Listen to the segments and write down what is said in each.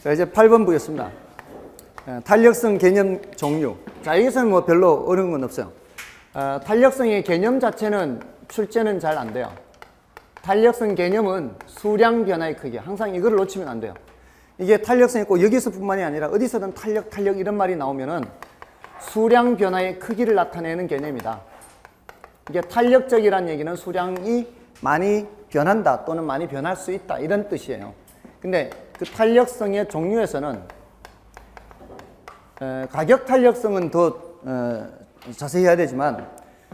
자, 이제 8번 보겠습니다. 탄력성 개념 종류. 자, 여기서는 뭐 별로 어려운 건 없어요. 탄력성의 개념 자체는 출제는 잘 안 돼요. 탄력성 개념은 수량 변화의 크기. 항상 이거를 놓치면 안 돼요. 이게 탄력성이 꼭 여기서뿐만이 아니라 어디서든 탄력 이런 말이 나오면은 수량 변화의 크기를 나타내는 개념이다. 이게 탄력적이라는 얘기는 수량이 많이 변한다 또는 많이 변할 수 있다 이런 뜻이에요. 근데 그 탄력성의 종류에서는 가격 탄력성은 더 자세히 해야 되지만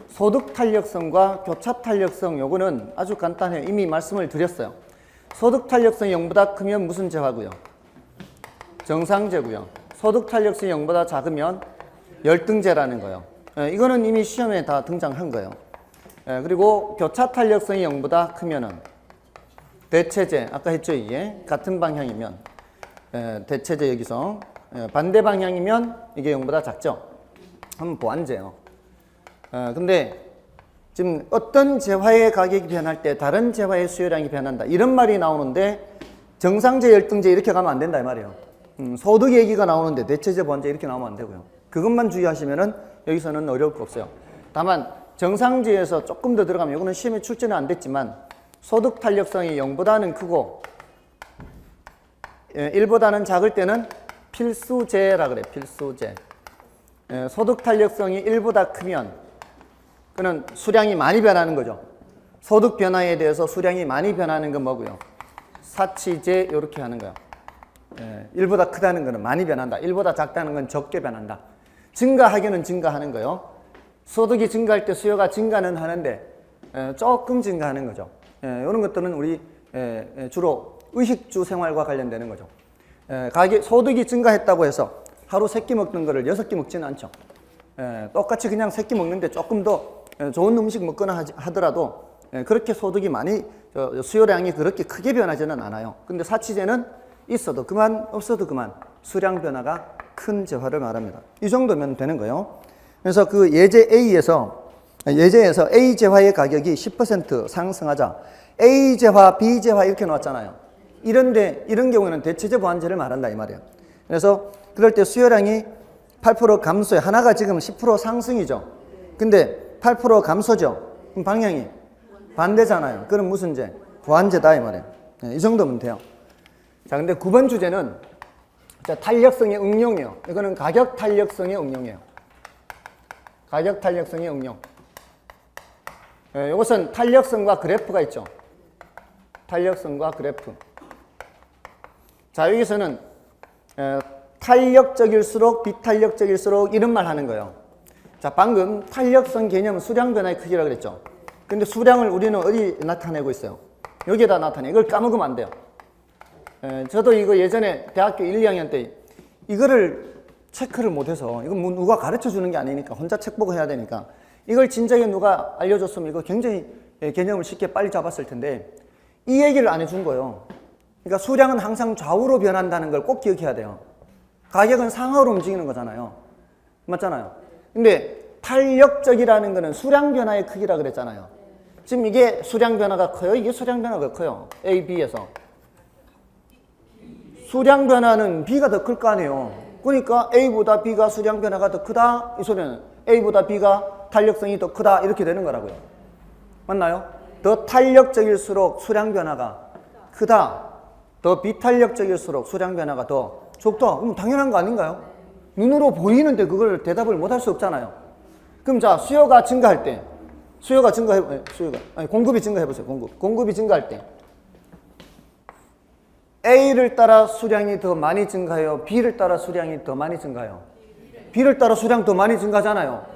소득 탄력성과 교차 탄력성 요거는 아주 간단해요. 이미 말씀을 드렸어요. 소득 탄력성이 0보다 크면 무슨 재화고요? 정상재고요. 소득 탄력성이 0보다 작으면 열등재라는 거예요. 이거는 이미 시험에 다 등장한 거예요. 그리고 교차 탄력성이 0보다 크면은 대체재, 아까 했죠. 이게 같은 방향이면 대체재 여기서 반대 방향이면 이게 0보다 작죠. 한번 보완재요. 근데 지금 어떤 재화의 가격이 변할 때 다른 재화의 수요량이 변한다 이런 말이 나오는데 정상재, 열등재 이렇게 가면 안 된다 이 말이에요. 소득 얘기가 나오는데 대체재, 보완재 이렇게 나오면 안 되고요. 그것만 주의하시면은 여기서는 어려울 거 없어요. 다만 정상재에서 조금 더 들어가면 이거는 시험에 출제는 안 됐지만 소득 탄력성이 0보다는 크고 1보다는 작을 때는 필수재라 그래. 필수재. 소득 탄력성이 1보다 크면 그는 수량이 많이 변하는 거죠. 소득 변화에 대해서 수량이 많이 변하는 건 뭐고요? 사치재 이렇게 하는 거예요. 1보다 크다는 거는 많이 변한다. 1보다 작다는 건 적게 변한다. 증가하기는 증가하는 거예요. 소득이 증가할 때 수요가 증가는 하는데 조금 증가하는 거죠. 이런 것들은 우리 주로 의식주 생활과 관련되는 거죠. 소득이 증가했다고 해서 하루 3끼 먹는 거를 6끼 먹지는 않죠. 똑같이 그냥 3끼 먹는데 조금 더 좋은 음식 먹거나 하더라도 그렇게 소득이 많이 수요량이 그렇게 크게 변하지는 않아요. 근데 사치재는 있어도 그만 없어도 그만 수량 변화가 큰 재화를 말합니다. 이 정도면 되는 거예요. 그래서 그 예제에서 A 재화의 가격이 10% 상승하자 A 재화, B 재화 이렇게 나왔잖아요. 이런 경우에는 대체재, 보완재를 말한다 이 말이에요. 그래서 그럴 때 수요량이 8% 감소해. 하나가 지금 10% 상승이죠. 근데 8% 감소죠. 그럼 방향이 반대잖아요. 그럼 무슨 재? 보완재다 이 말이에요. 이 정도면 돼요. 자, 근데 9번 주제는 탄력성의 응용이에요. 이거는 가격 탄력성의 응용이에요. 가격 탄력성의 응용. 이것은 탄력성과 그래프가 있죠. 탄력성과 그래프. 자, 여기서는 탄력적일수록 비탄력적일수록 이런 말 하는 거예요. 자, 방금 탄력성 개념은 수량 변화의 크기라고 그랬죠. 근데 수량을 우리는 어디 나타내고 있어요? 여기에다 나타내. 이걸 까먹으면 안 돼요. 저도 이거 예전에 대학교 1, 2학년 때 이거를 체크를 못해서 이거 뭐 누가 가르쳐 주는 게 아니니까 혼자 책 보고 해야 되니까 이걸 진작에 누가 알려줬으면 이거 굉장히 개념을 쉽게 빨리 잡았을 텐데 이 얘기를 안 해준 거예요. 그러니까 수량은 항상 좌우로 변한다는 걸 꼭 기억해야 돼요. 가격은 상하로 움직이는 거잖아요. 맞잖아요. 근데 탄력적이라는 거는 수량 변화의 크기라 그랬잖아요. 지금 이게 수량 변화가 커요? 이게 수량 변화가 커요. A, B에서. 수량 변화는 B가 더 클 거 아니에요. 그러니까 A보다 B가 수량 변화가 더 크다? 이 소리는 A보다 B가 탄력성이 더 크다? 이렇게 되는 거라고요. 맞나요? 더 탄력적일수록 수량 변화가 크다. 더 비탄력적일수록 수량 변화가 더 적다. 그럼 당연한 거 아닌가요? 눈으로 보이는데 그걸 대답을 못 할 수 없잖아요. 그럼 자, 공급이 증가해보세요. 공급이 증가할 때. A를 따라 수량이 더 많이 증가해요? B를 따라 수량이 더 많이 증가해요? B를 따라 수량 더 많이 증가하잖아요.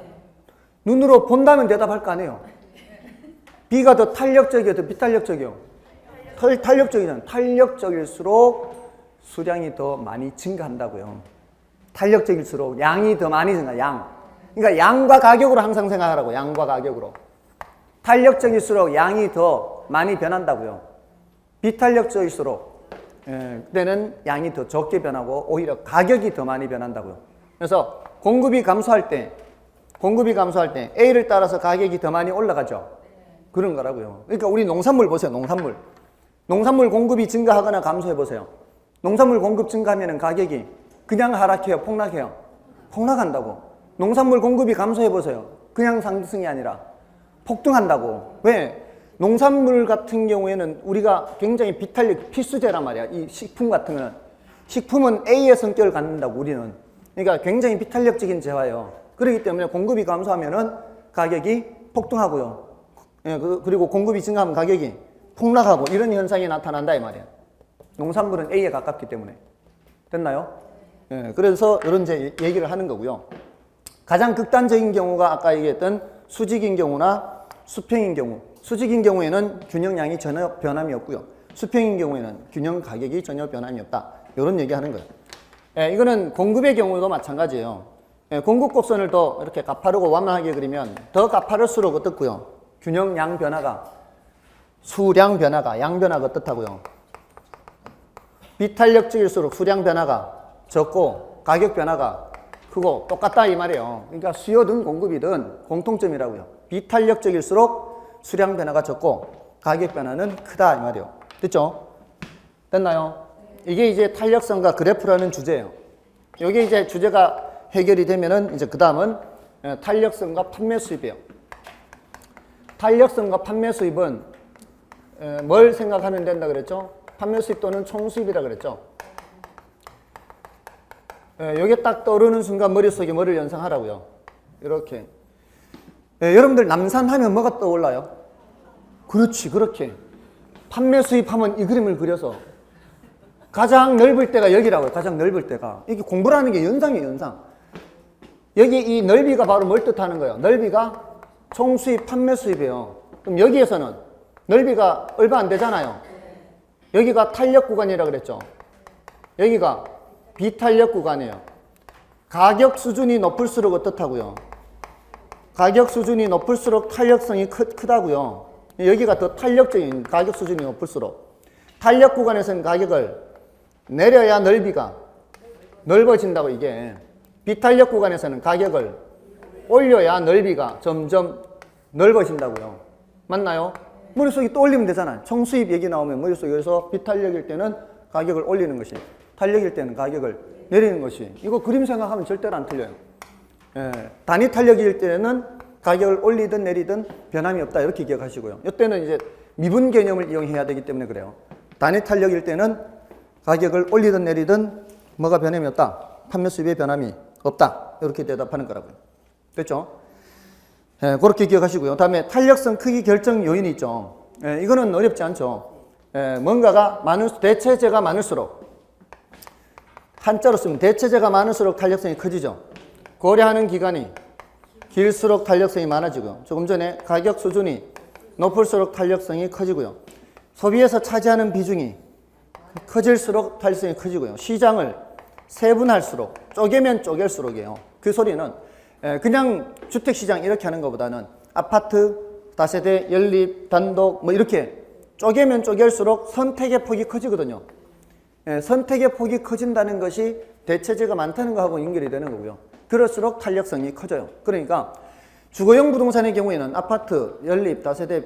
눈으로 본다면 대답할 거 아니에요. B가 더 탄력적이에요? 더 비탄력적이에요? 탄력적이잖아요. 탄력적일수록 수량이 더 많이 증가한다고요. 탄력적일수록 양이 더 많이 증가, 양. 그러니까 양과 가격으로 항상 생각하라고, 양과 가격으로. 탄력적일수록 양이 더 많이 변한다고요. 비탄력적일수록 그때는 양이 더 적게 변하고 오히려 가격이 더 많이 변한다고요. 그래서 공급이 감소할 때 A를 따라서 가격이 더 많이 올라가죠. 그런 거라고요. 그러니까 우리 농산물 보세요. 농산물 공급이 증가하거나 감소해 보세요. 농산물 공급 증가하면 가격이 그냥 하락해요, 폭락해요? 폭락한다고. 농산물 공급이 감소해보세요. 그냥 상승이 아니라 폭등한다고. 왜? 농산물 같은 경우에는 우리가 굉장히 비탄력 필수재란 말이야. 이 식품 같은 거는. 식품은 A의 성격을 갖는다고, 우리는. 그러니까 굉장히 비탄력적인 재화예요. 그렇기 때문에 공급이 감소하면은 가격이 폭등하고요. 예, 그리고 공급이 증가하면 가격이 폭락하고 이런 현상이 나타난다 이 말이에요. 농산물은 A에 가깝기 때문에. 됐나요? 예, 그래서 이런 이제 얘기를 하는 거고요. 가장 극단적인 경우가 아까 얘기했던 수직인 경우나 수평인 경우. 수직인 경우에는 균형량이 전혀 변함이 없고요. 수평인 경우에는 균형 가격이 전혀 변함이 없다. 이런 얘기 하는 거예요. 예, 이거는 공급의 경우도 마찬가지예요. 예, 공급 곡선을 더 이렇게 가파르고 완만하게 그리면 더 가파를수록 어떻고요? 균형량 변화가, 수량 변화가, 양 변화가 어떻다고요? 비탄력적일수록 수량 변화가 적고 가격 변화가 크고 똑같다 이 말이에요. 그러니까 수요든 공급이든 공통점이라고요. 비탄력적일수록 수량 변화가 적고 가격 변화는 크다 이 말이에요. 됐죠? 됐나요? 이게 이제 탄력성과 그래프라는 주제예요. 여기 이제 주제가 해결이 되면은 이제 그 다음은 탄력성과 판매 수입이에요. 탄력성과 판매 수입은 뭘 생각하면 된다 그랬죠? 판매 수입 또는 총 수입이라 그랬죠? 여기 딱 떠오르는 순간 머릿속에 뭐를 연상하라고요? 이렇게. 여러분들 남산하면 뭐가 떠올라요? 그렇지, 그렇게. 판매 수입하면 이 그림을 그려서 가장 넓을 때가 여기라고요. 가장 넓을 때가. 이게 공부라는 게 연상이에요, 연상. 여기 이 넓이가 바로 뭘 뜻하는 거예요? 넓이가 총 수입, 판매 수입이에요. 그럼 여기에서는 넓이가 얼마 안 되잖아요. 여기가 탄력 구간이라 그랬죠. 여기가 비탄력 구간이에요. 가격 수준이 높을수록 어떻다고요? 가격 수준이 높을수록 탄력성이 크다고요. 여기가 더 탄력적인 가격 수준이 높을수록. 탄력 구간에서는 가격을 내려야 넓이가 넓어진다고 이게. 비탄력 구간에서는 가격을 올려야 넓이가 점점 넓어진다고요. 맞나요? 머릿속에 또 올리면 되잖아요. 총수입 얘기 나오면 머릿속에서 비탄력일 때는 가격을 올리는 것이, 탄력일 때는 가격을 내리는 것이. 이거 그림 생각하면 절대로 안 틀려요. 예, 단위 탄력일 때는 가격을 올리든 내리든 변함이 없다 이렇게 기억하시고요. 이때는 이제 미분 개념을 이용해야 되기 때문에 그래요. 단위 탄력일 때는 가격을 올리든 내리든 뭐가 변함이 없다. 판매 수입의 변함이 없다. 이렇게 대답하는 거라고요. 됐죠? 예, 그렇게 기억하시고요. 다음에 탄력성 크기 결정 요인이 있죠. 예, 이거는 어렵지 않죠. 예, 뭔가가 대체재가 많을수록, 한자로 쓰면 대체재가 많을수록 탄력성이 커지죠. 고려하는 기간이 길수록 탄력성이 많아지고요. 조금 전에 가격 수준이 높을수록 탄력성이 커지고요. 소비에서 차지하는 비중이 커질수록 탄력성이 커지고요. 시장을 세분할수록, 쪼개면 쪼갤수록이에요. 그 소리는 그냥 주택시장 이렇게 하는 것보다는 아파트, 다세대, 연립, 단독 뭐 이렇게 쪼개면 쪼갤수록 선택의 폭이 커지거든요. 선택의 폭이 커진다는 것이 대체재가 많다는 거하고 연결이 되는 거고요. 그럴수록 탄력성이 커져요. 그러니까 주거용 부동산의 경우에는 아파트, 연립, 다세대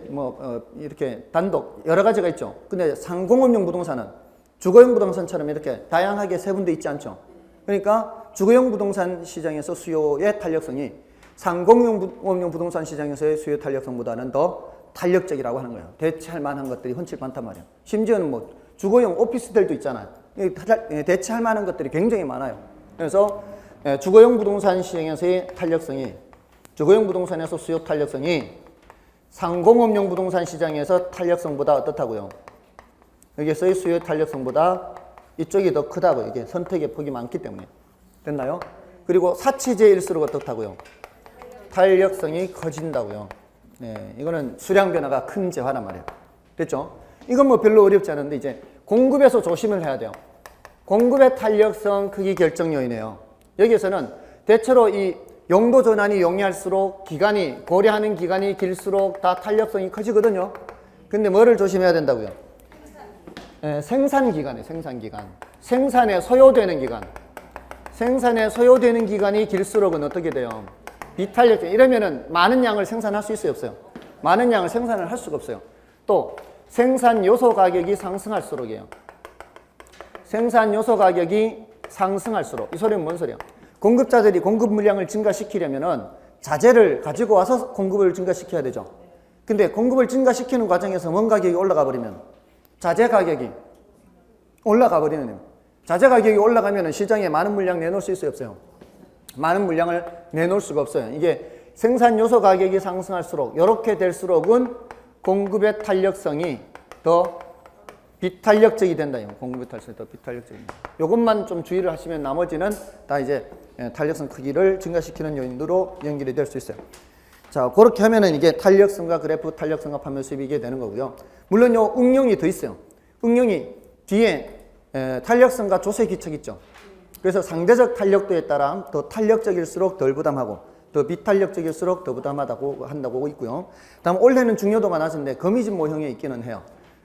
이렇게 단독 여러 가지가 있죠. 근데 상공업용 부동산은 주거용 부동산처럼 이렇게 다양하게 세분돼 있지 않죠. 그러니까 주거용 부동산 시장에서 수요의 탄력성이 상공업용 부동산 시장에서의 수요 탄력성보다는 더 탄력적이라고 하는 거예요. 대체할 만한 것들이 흔치 많단 말이에요. 심지어는 뭐 주거용 오피스텔도 있잖아요. 대체할 만한 것들이 굉장히 많아요. 그래서 주거용 부동산 시장에서의 탄력성이, 주거용 부동산에서 수요 탄력성이 상공업용 부동산 시장에서 탄력성보다 어떻다고요? 여기서의 수요 탄력성보다 이쪽이 더 크다고. 이게 선택의 폭이 많기 때문에. 됐나요? 그리고 사치제일수록 어떻다고요? 탄력성이 커진다고요. 네, 이거는 수량 변화가 큰 재화란 말이에요. 됐죠? 이건 뭐 별로 어렵지 않은데 이제 공급에서 조심을 해야 돼요. 공급의 탄력성 크기 결정 요인이에요. 여기에서는 대체로 이 용도 전환이 용이할수록 기간이, 고려하는 기간이 길수록 다 탄력성이 커지거든요. 근데 뭐를 조심해야 된다고요? 생산 기간이에요. 생산 기간. 생산에 소요되는 기간. 생산에 소요되는 기간이 길수록은 어떻게 돼요? 비탄력적. 이러면은 많은 양을 생산할 수 있어요, 없어요? 많은 양을 생산을 할 수가 없어요. 또 생산 요소 가격이 상승할수록이에요. 생산 요소 가격이 상승할수록, 이 소리는 뭔 소리야? 공급자들이 공급 물량을 증가시키려면은 자재를 가지고 와서 공급을 증가시켜야 되죠. 근데 공급을 증가시키는 과정에서 뭔 가격이 올라가 버리면 자재 가격이 올라가 버리는 거예요. 자재 가격이 올라가면 시장에 많은 물량 내놓을 수 있어요, 없어요? 많은 물량을 내놓을 수가 없어요. 이게 생산 요소 가격이 상승할수록, 이렇게 될수록은 공급의 탄력성이 더 비탄력적이 된다. 공급의 탄력성이 더 비탄력적입니다. 이것만 좀 주의를 하시면 나머지는 다 이제 탄력성 크기를 증가시키는 요인으로 연결이 될 수 있어요. 자, 그렇게 하면은 이게 탄력성과 그래프, 탄력성과 판매 수입이 이게 되는 거고요. 물론 요 응용이 더 있어요. 응용이 뒤에 탄력성과 조세 기척 있죠. 그래서 상대적 탄력도에 따라 더 탄력적일수록 덜 부담하고 더 비탄력적일수록 더 부담하다고 한다고 있고요. 다음 올해는 중요도가 낮은데 거미집 모형에 있기는 해요.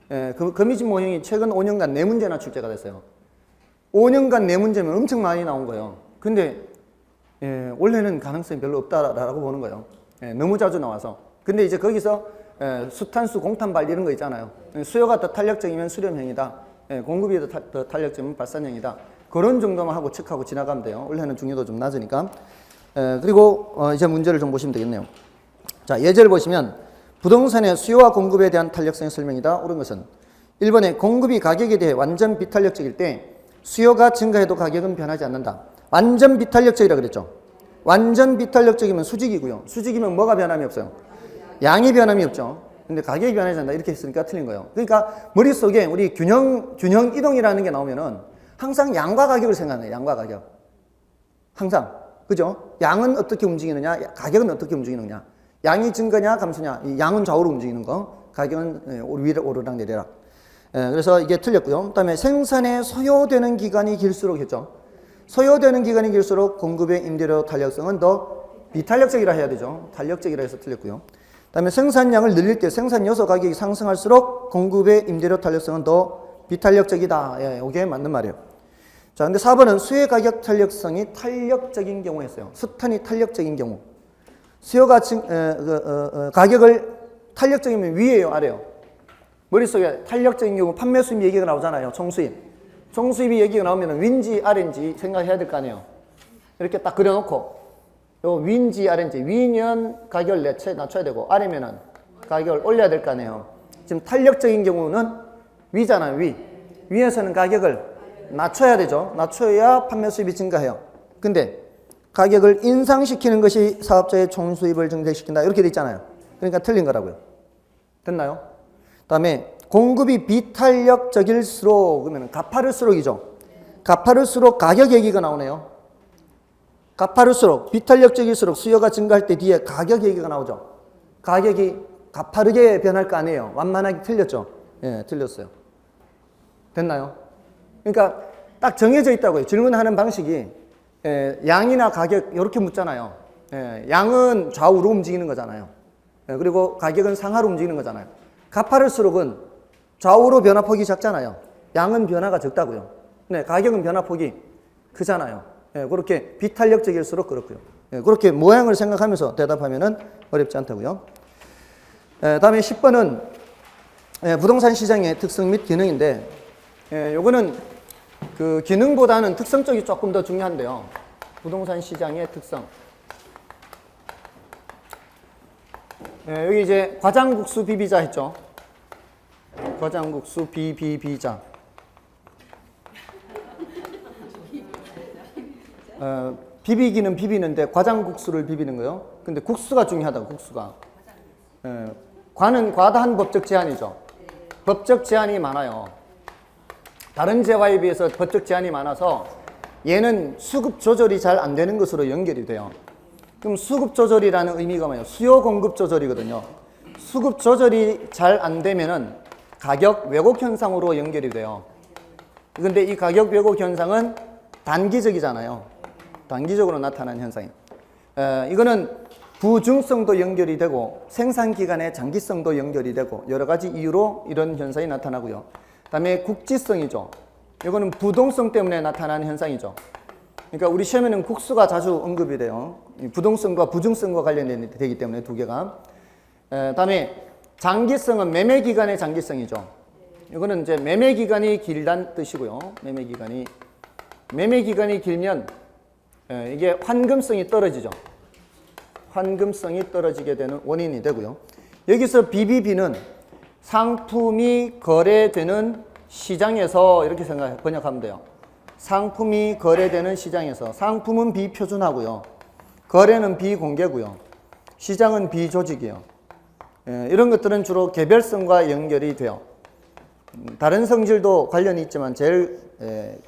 그 거미집 모형이 최근 5년간 4문제나 출제가 됐어요. 5년간 4문제면 엄청 많이 나온 거예요. 근데 올해는 가능성이 별로 없다라고 보는 거예요. 너무 자주 나와서. 근데 이제 거기서 수탄수, 공탄발 이런 거 있잖아요. 수요가 더 탄력적이면 수렴형이다. 공급이 더 탄력적이면 발산형이다. 그런 정도만 하고 체크하고 지나가면 돼요. 원래는 중요도 좀 낮으니까. 그리고 이제 문제를 좀 보시면 되겠네요. 자, 예제를 보시면 부동산의 수요와 공급에 대한 탄력성의 설명이다. 옳은 것은 1번에 공급이 가격에 대해 완전 비탄력적일 때 수요가 증가해도 가격은 변하지 않는다. 완전 비탄력적이라 그랬죠. 완전 비탄력적이면 수직이고요. 수직이면 뭐가 변함이 없어요? 양이 변함이 없죠. 근데 가격이 변하지 않는다. 이렇게 했으니까 틀린 거예요. 그러니까 머릿속에 우리 균형 이동이라는 게 나오면은 항상 양과 가격을 생각해요. 양과 가격. 항상. 그죠? 양은 어떻게 움직이느냐, 가격은 어떻게 움직이느냐. 양이 증가냐, 감소냐. 이 양은 좌우로 움직이는 거, 가격은 위로 오르락 내리락. 그래서 이게 틀렸고요. 그 다음에 생산에 소요되는 기간이 길수록 했죠. 소요되는 기간이 길수록 공급의 임대료 탄력성은 더 비탄력적이라 해야 되죠. 탄력적이라 해서 틀렸고요. 그 다음에 생산량을 늘릴 때 생산 요소 가격이 상승할수록 공급의 임대료 탄력성은 더 비탄력적이다. 이게 맞는 말이에요. 자, 근데 4번은 수요 가격 탄력성이 탄력적인 경우였어요. 수탄이 탄력적인 경우. 수요가 가격을 탄력적이면 위에요, 아래요? 머릿속에 탄력적인 경우 판매 수입 얘기가 나오잖아요. 총수입. 총수입이 얘기가 나오면 윈지 아래인지 생각해야 될 거 아니에요. 이렇게 딱 그려놓고 요 윈지 아래인지, 위면 가격을 낮춰야 되고 아래면은 가격을 올려야 될 거 아니에요. 지금 탄력적인 경우는 위잖아요. 위에서는 가격을 낮춰야 되죠. 낮춰야 판매 수입이 증가해요. 근데 가격을 인상시키는 것이 사업자의 총수입을 증대시킨다. 이렇게 돼 있잖아요. 그러니까 틀린 거라고요. 됐나요? 다음에 공급이 비탄력적일수록, 그러면 가파를수록이죠. 가파를수록 가격 얘기가 나오네요. 가파를수록, 비탄력적일수록 수요가 증가할 때 뒤에 가격 얘기가 나오죠. 가격이 가파르게 변할 거 아니에요. 완만하게 틀렸죠. 예, 틀렸어요. 됐나요? 그러니까 딱 정해져 있다고요. 질문하는 방식이 양이나 가격 이렇게 묻잖아요. 양은 좌우로 움직이는 거잖아요. 그리고 가격은 상하로 움직이는 거잖아요. 가파를수록은 좌우로 변화폭이 작잖아요. 양은 변화가 적다고요. 네, 가격은 변화폭이 크잖아요. 그렇게 비탄력적일수록 그렇고요. 그렇게 모양을 생각하면서 대답하면은 어렵지 않다고요. 다음에 10번은 부동산 시장의 특성 및 기능인데, 요거는 그 기능보다는 특성 쪽이 조금 더 중요한데요. 부동산 시장의 특성. 여기 이제 과장국수 비비자 했죠. 과장국수 비비자. 비비기는 비비는데 과장국수를 비비는 거예요. 근데 국수가 중요하다고, 국수가. 과는 과다한 법적 제한이죠. 법적 제한이 많아요. 다른 재화에 비해서 법적 제한이 많아서 얘는 수급 조절이 잘 안 되는 것으로 연결이 돼요. 그럼 수급 조절이라는 의미가 뭐예요? 수요 공급 조절이거든요. 수급 조절이 잘 안 되면은 가격 왜곡 현상으로 연결이 돼요. 근데 이 가격 왜곡 현상은 단기적이잖아요. 단기적으로 나타나는 현상이에요. 이거는 부중성도 연결이 되고 생산기간의 장기성도 연결이 되고 여러 가지 이유로 이런 현상이 나타나고요. 그 다음에 국지성이죠. 이거는 부동성 때문에 나타나는 현상이죠. 그러니까 우리 시험에는 국수가 자주 언급이 돼요. 부동성과 부중성과 관련되기 때문에 두 개가. 다음에 장기성은 매매기간의 장기성이죠. 이거는 이제 매매 기간이 길다는 뜻이고요. 매매 기간이 길면 이게 환금성이 떨어지죠. 환금성이 떨어지게 되는 원인이 되고요. 여기서 BBB는 상품이 거래되는 시장에서 이렇게 번역하면 돼요. 상품이 거래되는 시장에서, 상품은 비표준화고요. 거래는 비공개고요. 시장은 비조직이에요. 이런 것들은 주로 개별성과 연결이 돼요. 다른 성질도 관련이 있지만 제일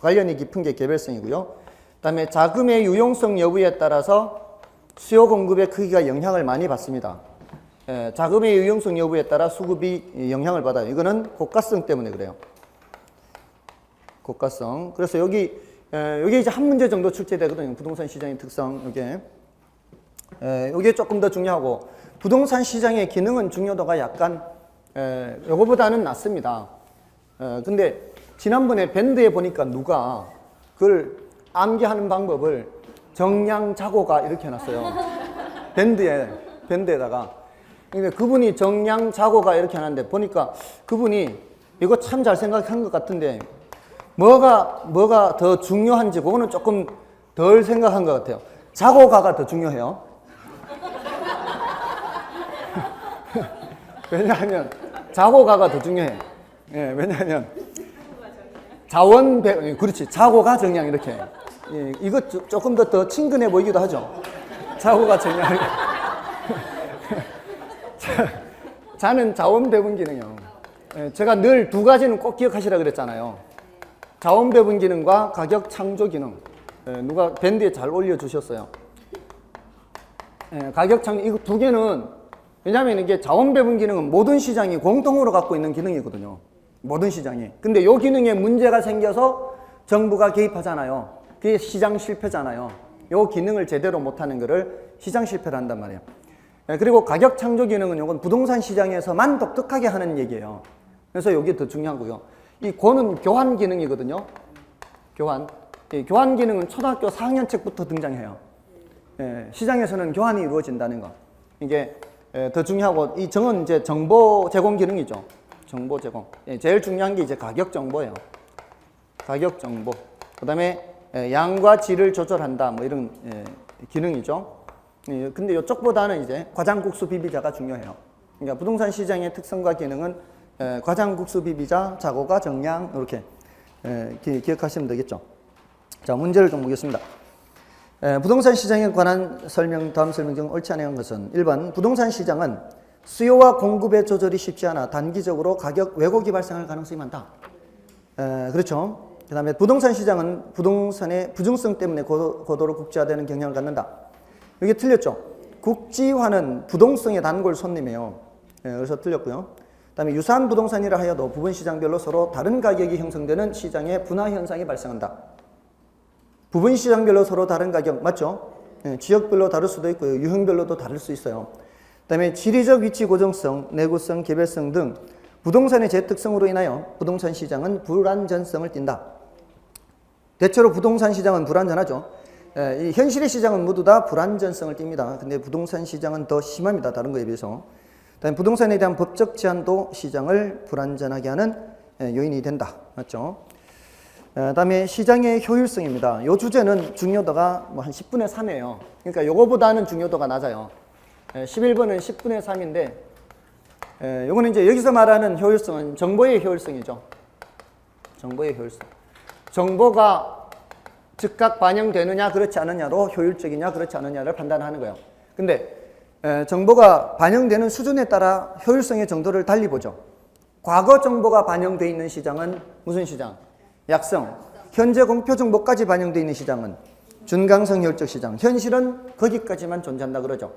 관련이 깊은 게 개별성이고요. 그 다음에 자금의 유용성 여부에 따라서 수요 공급의 크기가 영향을 많이 받습니다. 자금의 유용성 여부에 따라 수급이 영향을 받아요. 이거는 고가성 때문에 그래요. 고가성. 그래서 여기 이제 한 문제 정도 출제되거든요. 부동산 시장의 특성. 이게 조금 더 중요하고, 부동산 시장의 기능은 중요도가 약간 요거보다는 낮습니다. 근데 지난번에 밴드에 보니까 누가 그걸 암기하는 방법을 정량자고가 이렇게 해놨어요. 밴드에다가. 근데 그분이 정량자고가 이렇게 해놨는데 보니까 그분이 이거 참 잘 생각한 것 같은데 뭐가 더 중요한지 그거는 조금 덜 생각한 것 같아요. 자고가가 더 중요해요. 왜냐하면 자고가가 더 중요해. 왜냐하면 그렇지. 자고가 정량 이렇게. 이거 조금 더 친근해 보이기도 하죠. 자고가 정량. 자는 자원 배분 기능이요. 제가 늘 두 가지는 꼭 기억하시라 그랬잖아요. 자원 배분 기능과 가격 창조 기능. 누가 밴드에 잘 올려주셨어요. 가격 창조, 이거 두 개는, 왜냐하면 이게 자원 배분 기능은 모든 시장이 공통으로 갖고 있는 기능이거든요. 모든 시장이. 근데 이 기능에 문제가 생겨서 정부가 개입하잖아요. 그게 시장 실패잖아요. 이 기능을 제대로 못하는 거를 시장 실패를 한단 말이에요. 그리고 가격 창조 기능은 이건 부동산 시장에서만 독특하게 하는 얘기예요. 그래서 이게 더 중요하고요. 이 고는 교환 기능이거든요. 교환. 교환 기능은 초등학교 4학년 책부터 등장해요. 시장에서는 교환이 이루어진다는 거. 이게 더 중요하고, 이 정은 이제 정보 제공 기능이죠. 정보 제공. 제일 중요한 게 이제 가격 정보예요. 가격 정보. 그 다음에 양과 질을 조절한다. 뭐 이런 기능이죠. 근데 이쪽보다는 이제 과장국수 비비자가 중요해요. 그러니까 부동산 시장의 특성과 기능은 과장국수 비비자, 자고가 정량, 이렇게 기억하시면 되겠죠. 자, 문제를 좀 보겠습니다. 부동산 시장에 관한 설명, 다음 설명 중 옳지 않은 것은 1번, 부동산 시장은 수요와 공급의 조절이 쉽지 않아 단기적으로 가격 왜곡이 발생할 가능성이 많다. 그렇죠. 그 다음에 부동산 시장은 부동산의 부중성 때문에 고도로 국제화되는 경향을 갖는다. 이게 틀렸죠. 국지화는 부동성의 단골 손님이에요. 그래서 틀렸고요. 그 다음에 유사한 부동산이라 하여도 부분 시장별로 서로 다른 가격이 형성되는 시장의 분화 현상이 발생한다. 부분 시장별로 서로 다른 가격, 맞죠? 지역별로 다를 수도 있고요. 유형별로도 다를 수 있어요. 그 다음에 지리적 위치 고정성, 내구성, 개별성 등 부동산의 재특성으로 인하여 부동산 시장은 불안전성을 띈다. 대체로 부동산 시장은 불안전하죠. 이 현실의 시장은 모두 다 불안전성을 띱니다. 근데 부동산 시장은 더 심합니다. 다른 거에 비해서. 다음에 부동산에 대한 법적 제한도 시장을 불안전하게 하는 요인이 된다. 맞죠? 다음에 시장의 효율성입니다. 이 주제는 중요도가 뭐 한 10분의 3이에요. 그러니까 요거보다는 중요도가 낮아요. 11번은 10분의 3인데, 요거는 이제 여기서 말하는 효율성은 정보의 효율성이죠. 정보의 효율성. 정보가 즉각 반영되느냐 그렇지 않느냐로 효율적이냐 그렇지 않느냐를 판단하는 거예요. 근데 정보가 반영되는 수준에 따라 효율성의 정도를 달리 보죠. 과거 정보가 반영되어 있는 시장은 무슨 시장? 약성. 현재 공표 정보까지 반영되어 있는 시장은 준강성 효율적 시장. 현실은 거기까지만 존재한다 그러죠.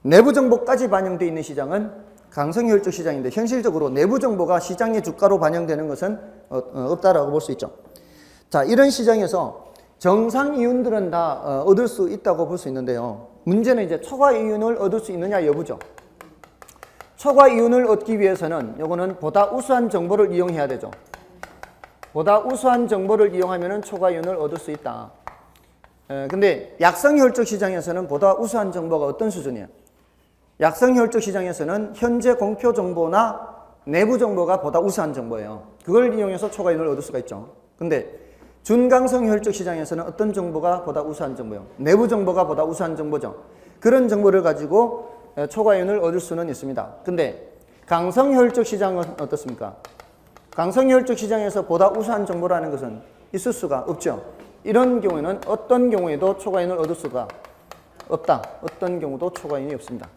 내부 정보까지 반영되어 있는 시장은 강성 효율적 시장인데, 현실적으로 내부 정보가 시장의 주가로 반영되는 것은 없다라고 볼 수 있죠. 자, 이런 시장에서 정상 이윤들은 다 얻을 수 있다고 볼 수 있는데요. 문제는 이제 초과 이윤을 얻을 수 있느냐 여부죠. 초과 이윤을 얻기 위해서는 요거는 보다 우수한 정보를 이용해야 되죠. 보다 우수한 정보를 이용하면 초과 이윤을 얻을 수 있다. 근데 약성 효율적 시장에서는 보다 우수한 정보가 어떤 수준이에요? 약성 효율적 시장에서는 현재 공표 정보나 내부 정보가 보다 우수한 정보예요. 그걸 이용해서 초과이윤을 얻을 수가 있죠. 근데 준강성 효율적 시장에서는 어떤 정보가 보다 우수한 정보요? 내부 정보가 보다 우수한 정보죠. 그런 정보를 가지고 초과이윤을 얻을 수는 있습니다. 근데 강성 효율적 시장은 어떻습니까? 강성 효율적 시장에서 보다 우수한 정보라는 것은 있을 수가 없죠. 이런 경우에는 어떤 경우에도 초과이윤을 얻을 수가 없다. 어떤 경우도 초과이윤이 없습니다.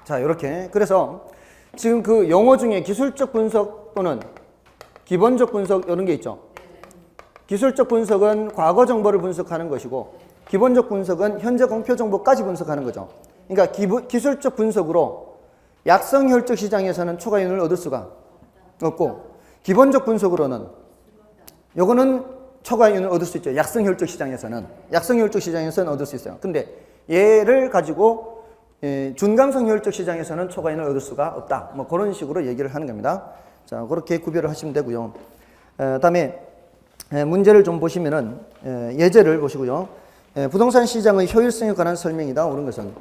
자, 이렇게. 그래서 지금 그 용어 중에 기술적 분석 또는 기본적 분석 이런 게 있죠. 기술적 분석은 과거 정보를 분석하는 것이고 기본적 분석은 현재 공표 정보까지 분석하는 거죠. 그러니까 기술적 분석으로 약성 효율적 시장에서는 초과이윤을 얻을 수가 없고 기본적 분석으로는 요거는 초과이윤을 얻을 수 있죠. 약성 효율적 시장에서는 얻을 수 있어요. 근데 얘를 가지고 준강성 효율적 시장에서는 초과이윤을 얻을 수가 없다. 뭐 그런 식으로 얘기를 하는 겁니다. 자, 그렇게 구별을 하시면 되고요. 다음에 문제를 좀 보시면은 예제를 보시고요. 부동산 시장의 효율성에 관한 설명이다. 옳은 것은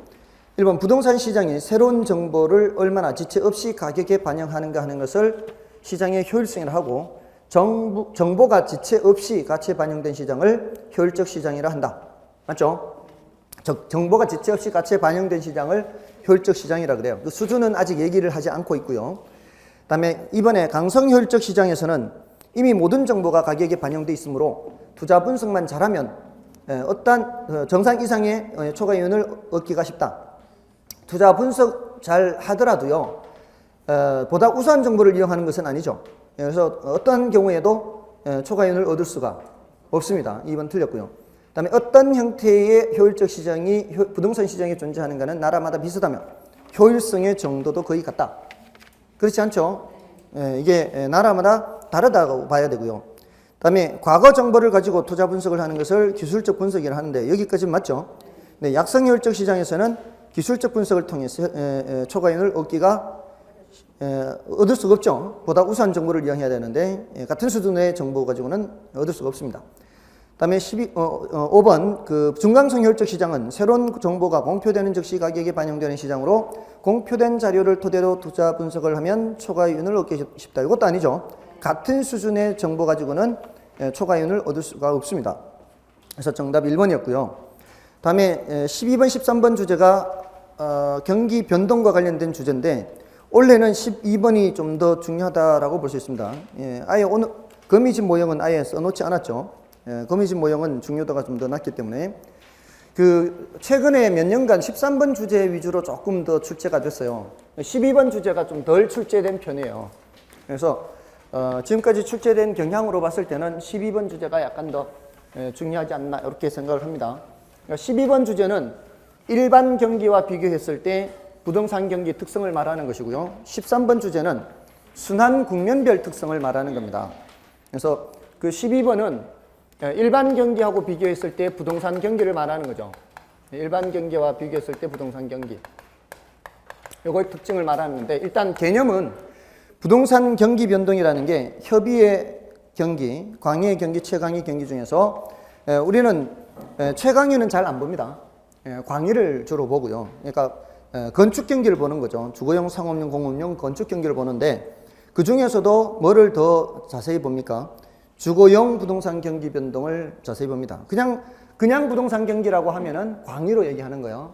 1번 부동산 시장이 새로운 정보를 얼마나 지체 없이 가격에 반영하는가 하는 것을 시장의 효율성이라 하고 정보가 지체 없이 가치에 반영된 시장을 효율적 시장이라 한다. 맞죠? 정보가 지체 없이 가치에 반영된 시장을 효율적 시장이라 그래요. 그 수준은 아직 얘기를 하지 않고 있고요. 다음에 이번에 강성 효율적 시장에서는 이미 모든 정보가 가격에 반영돼 있으므로 투자 분석만 잘하면 어떤 정상 이상의 초과이윤을 얻기가 쉽다. 투자 분석 잘 하더라도요, 보다 우수한 정보를 이용하는 것은 아니죠. 그래서 어떤 경우에도 초과이윤을 얻을 수가 없습니다. 2번 틀렸고요. 그다음에 어떤 형태의 효율적 시장이 부동산 시장에 존재하는가는 나라마다 비슷하며 효율성의 정도도 거의 같다. 그렇지 않죠? 이게 나라마다 다르다고 봐야 되고요. 그다음에 과거 정보를 가지고 투자 분석을 하는 것을 기술적 분석이라 하는데 여기까지는 맞죠? 네, 약성 효율적 시장에서는 기술적 분석을 통해서 초과이윤을 얻을 수가 없죠. 보다 우수한 정보를 이용해야 되는데 같은 수준의 정보 가지고는 얻을 수가 없습니다. 그다음에 5번 그 중강성 효율적 시장은 새로운 정보가 공표되는 즉시 가격에 반영되는 시장으로 공표된 자료를 토대로 투자 분석을 하면 초과이윤을 얻기 쉽다. 이것도 아니죠. 같은 수준의 정보 가지고는 초과이윤을 얻을 수가 없습니다. 그래서 정답 1번이었고요. 다음에 12번, 13번 주제가 경기 변동과 관련된 주제인데 원래는 12번이 좀 더 중요하다라고 볼 수 있습니다. 아예 오늘 거미집 모형은 아예 써놓지 않았죠. 거미집 모형은 중요도가 좀 더 낮기 때문에 최근에 몇 년간 13번 주제 위주로 조금 더 출제가 됐어요. 12번 주제가 좀 덜 출제된 편이에요. 그래서 지금까지 출제된 경향으로 봤을 때는 12번 주제가 약간 더 중요하지 않나 이렇게 생각을 합니다. 12번 주제는 일반 경기와 비교했을 때 부동산 경기 특성을 말하는 것이고요. 13번 주제는 순환 국면별 특성을 말하는 겁니다. 그래서 그 12번은 일반 경기하고 비교했을 때 부동산 경기를 말하는 거죠. 일반 경기와 비교했을 때 부동산 경기. 요거의 특징을 말하는 건데 일단 개념은 부동산 경기 변동이라는 게 협의의 경기, 광의의 경기, 최강의 경기 중에서 우리는 최강의는 잘 안 봅니다. 광의를 주로 보고요. 그러니까 건축 경기를 보는 거죠. 주거용, 상업용, 공업용 건축 경기를 보는데 그 중에서도 뭐를 더 자세히 봅니까? 주거용 부동산 경기 변동을 자세히 봅니다. 그냥 부동산 경기라고 하면은 광의로 얘기하는 거예요.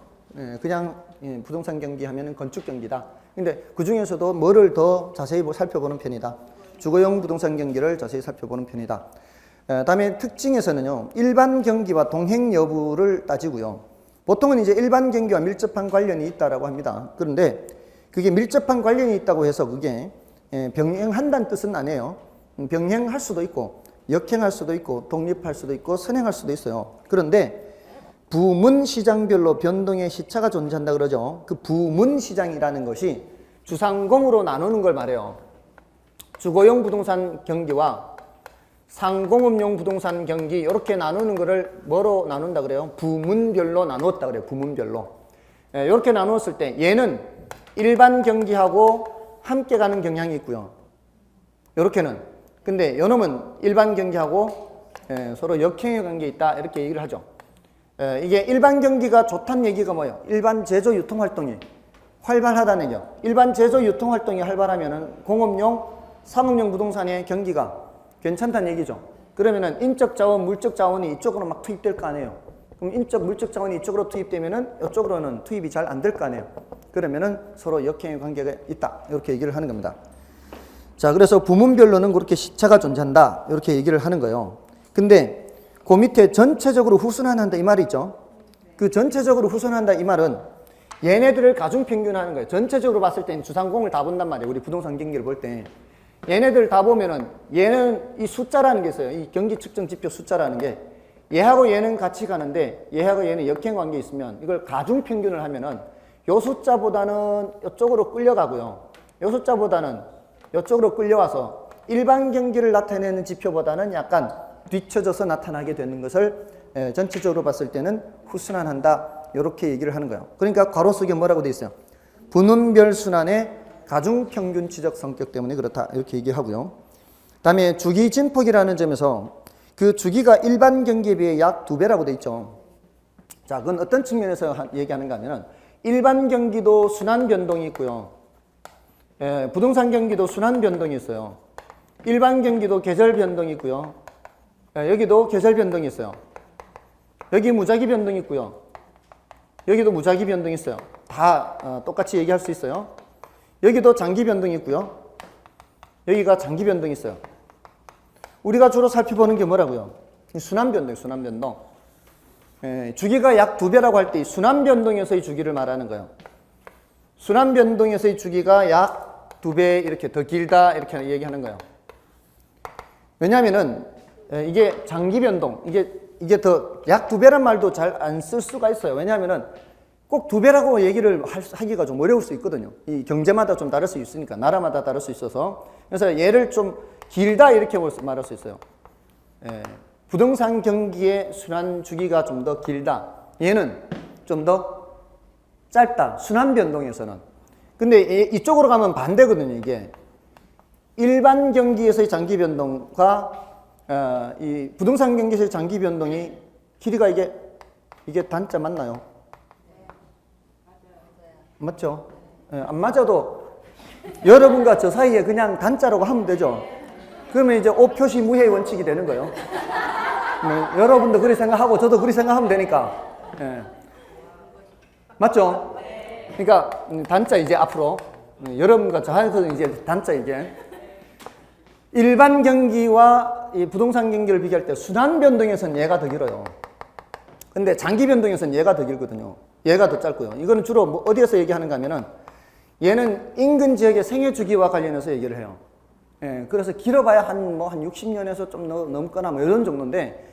그냥 부동산 경기 하면은 건축 경기다. 근데 그 중에서도 뭐를 더 자세히 살펴보는 편이다. 주거용 부동산 경기를 자세히 살펴보는 편이다. 다음에 특징에서는요, 일반 경기와 동행 여부를 따지고요. 보통은 이제 일반 경기와 밀접한 관련이 있다라고 합니다. 그런데 그게 밀접한 관련이 있다고 해서 그게 병행한다는 뜻은 아니에요. 병행할 수도 있고, 역행할 수도 있고, 독립할 수도 있고, 선행할 수도 있어요. 그런데 부문 시장별로 변동의 시차가 존재한다 그러죠. 그 부문 시장이라는 것이 주상공으로 나누는 걸 말해요. 주거용 부동산 경기와 상공업용 부동산 경기 이렇게 나누는 거를 뭐로 나눈다 그래요? 부문별로 나누었다 그래요. 부문별로. 이렇게 나누었을 때 얘는 일반 경기하고 함께 가는 경향이 있고요. 이렇게는. 근데 요놈은 일반 경기하고 서로 역행의 관계에 있다 이렇게 얘기를 하죠. 이게 일반 경기가 좋다는 얘기가 뭐예요? 일반 제조 유통 활동이 활발하다는 얘기요. 일반 제조 유통 활동이 활발하면은 공업용, 상업용 부동산의 경기가 괜찮다는 얘기죠. 그러면은 인적 자원, 물적 자원이 이쪽으로 막 투입될 거 아니에요. 그럼 인적, 물적 자원이 이쪽으로 투입되면은 이쪽으로는 투입이 잘 안 될 거 아니에요. 그러면은 서로 역행의 관계가 있다. 이렇게 얘기를 하는 겁니다. 자, 그래서 부문별로는 그렇게 시차가 존재한다. 이렇게 얘기를 하는 거예요. 근데 그 밑에 전체적으로 후순환한다 이 말이 있죠. 그 전체적으로 후순환한다 이 말은 얘네들을 가중평균하는 거예요. 전체적으로 봤을 때는 주상공을 다 본단 말이에요. 우리 부동산 경기를 볼 때. 얘네들 다 보면은 얘는 이 숫자라는 게 있어요. 이 경기 측정 지표 숫자라는 게 얘하고 얘는 같이 가는데 얘하고 얘는 역행 관계 있으면 이걸 가중평균을 하면은 요 숫자보다는 이쪽으로 끌려가고요. 요 숫자보다는 이쪽으로 끌려와서 일반 경기를 나타내는 지표보다는 약간 뒤쳐져서 나타나게 되는 것을 전체적으로 봤을 때는 후순환한다. 이렇게 얘기를 하는 거예요. 그러니까 괄호 속에 뭐라고 돼 있어요? 분운별 순환의 가중평균치적 성격 때문에 그렇다. 이렇게 얘기하고요. 다음에 주기 진폭이라는 점에서 그 주기가 일반 경기에 비해 약 2배라고 돼 있죠. 자, 그건 어떤 측면에서 얘기하는가 하면은 일반 경기도 순환 변동이 있고요. 부동산 경기도 순환 변동이 있어요. 일반 경기도 계절 변동이 있고요. 여기도 계절 변동이 있어요. 여기 무작위 변동이 있고요. 여기도 무작위 변동이 있어요. 다 똑같이 얘기할 수 있어요. 여기도 장기 변동이 있고요. 여기가 장기 변동이 있어요. 우리가 주로 살펴보는 게 뭐라고요? 순환 변동, 순환 변동. 주기가 약 2배라고 할 때 순환 변동에서의 주기를 말하는 거예요. 순환 변동에서의 주기가 약 2배 이렇게 더 길다 이렇게 얘기하는 거예요. 왜냐하면은 이게 장기 변동, 이게 더 약 2배란 말도 잘 안 쓸 수가 있어요. 왜냐하면은 꼭 2배라고 얘기를 하기가 좀 어려울 수 있거든요. 이 경제마다 좀 다를 수 있으니까, 나라마다 다를 수 있어서. 그래서 얘를 좀 길다 이렇게 말할 수 있어요. 부동산 경기의 순환 주기가 좀 더 길다. 얘는 좀 더 짧다. 순환 변동에서는. 근데 이쪽으로 가면 반대거든요, 이게. 일반 경기에서의 장기 변동과 이 부동산 경기에서의 장기 변동이 길이가 이게 단자 맞나요? 맞죠? 안 맞아도 여러분과 저 사이에 그냥 단자라고 하면 되죠. 그러면 이제 오표시 무해의 원칙이 되는 거예요. 여러분도 그리 생각하고 저도 그리 생각하면 되니까. 맞죠? 그러니까 단자 이제 앞으로 여러분과 저 사이에서 이제 단자 이제 일반 경기와 이 부동산 경기를 비교할 때 순환 변동에서는 얘가 더 길어요. 근데 장기 변동에서는 얘가 더 길거든요. 얘가 더 짧고요. 이거는 주로 뭐 어디에서 얘기하는가 하면은 얘는 인근 지역의 생애 주기와 관련해서 얘기를 해요. 그래서 길어봐야 한 60년에서 좀 넘거나 뭐 이런 정도인데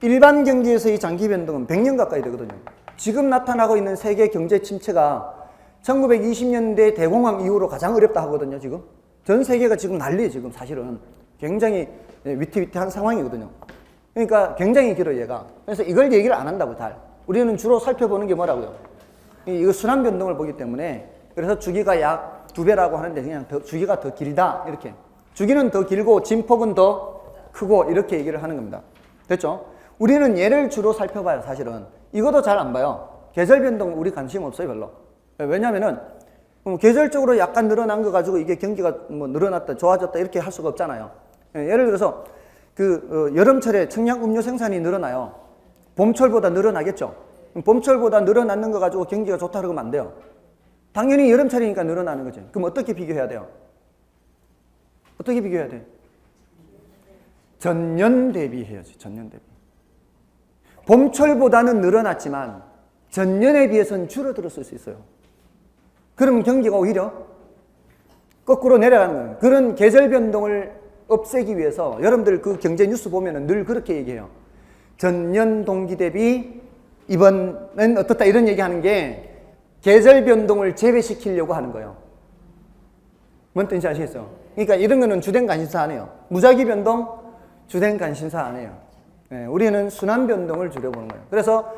일반 경기에서의 장기 변동은 100년 가까이 되거든요. 지금 나타나고 있는 세계 경제 침체가 1920년대 대공황 이후로 가장 어렵다 하거든요, 지금. 전 세계가 지금 난리예요, 지금 사실은. 굉장히 위태위태한 상황이거든요. 그러니까 굉장히 길어요, 얘가. 그래서 이걸 얘기를 안 한다고, 잘. 우리는 주로 살펴보는 게 뭐라고요? 이거 순환 변동을 보기 때문에 그래서 주기가 약 2배라고 하는데 그냥 주기가 더 길다, 이렇게. 주기는 더 길고 진폭은 더 크고 이렇게 얘기를 하는 겁니다. 됐죠? 우리는 얘를 주로 살펴봐요, 사실은. 이것도 잘 안 봐요. 계절 변동 우리 관심 없어요, 별로. 왜냐면은 계절적으로 약간 늘어난 거 가지고 이게 경기가 뭐 늘어났다, 좋아졌다 이렇게 할 수가 없잖아요. 예를 들어서 여름철에 청량 음료 생산이 늘어나요. 봄철보다 늘어나겠죠. 봄철보다 늘어나는 거 가지고 경기가 좋다 그러면 안 돼요. 당연히 여름철이니까 늘어나는 거죠. 그럼 어떻게 비교해야 돼요? 어떻게 비교해야 돼? 전년 대비해야지, 전년 대비. 봄철보다는 늘어났지만 전년에 비해서는 줄어들었을 수 있어요. 그러면 경기가 오히려 거꾸로 내려가는 거예요. 그런 계절 변동을 없애기 위해서 여러분들 그 경제 뉴스 보면은 늘 그렇게 얘기해요. 전년 동기 대비 이번은 어떻다 이런 얘기하는 게 계절 변동을 제외시키려고 하는 거예요. 뭔 뜻인지 아시겠어요? 그러니까 이런 거는 주된 관심사 안 해요. 무작위 변동 주된 관심사 안 해요. 우리는 순환 변동을 주려 보는 거예요. 그래서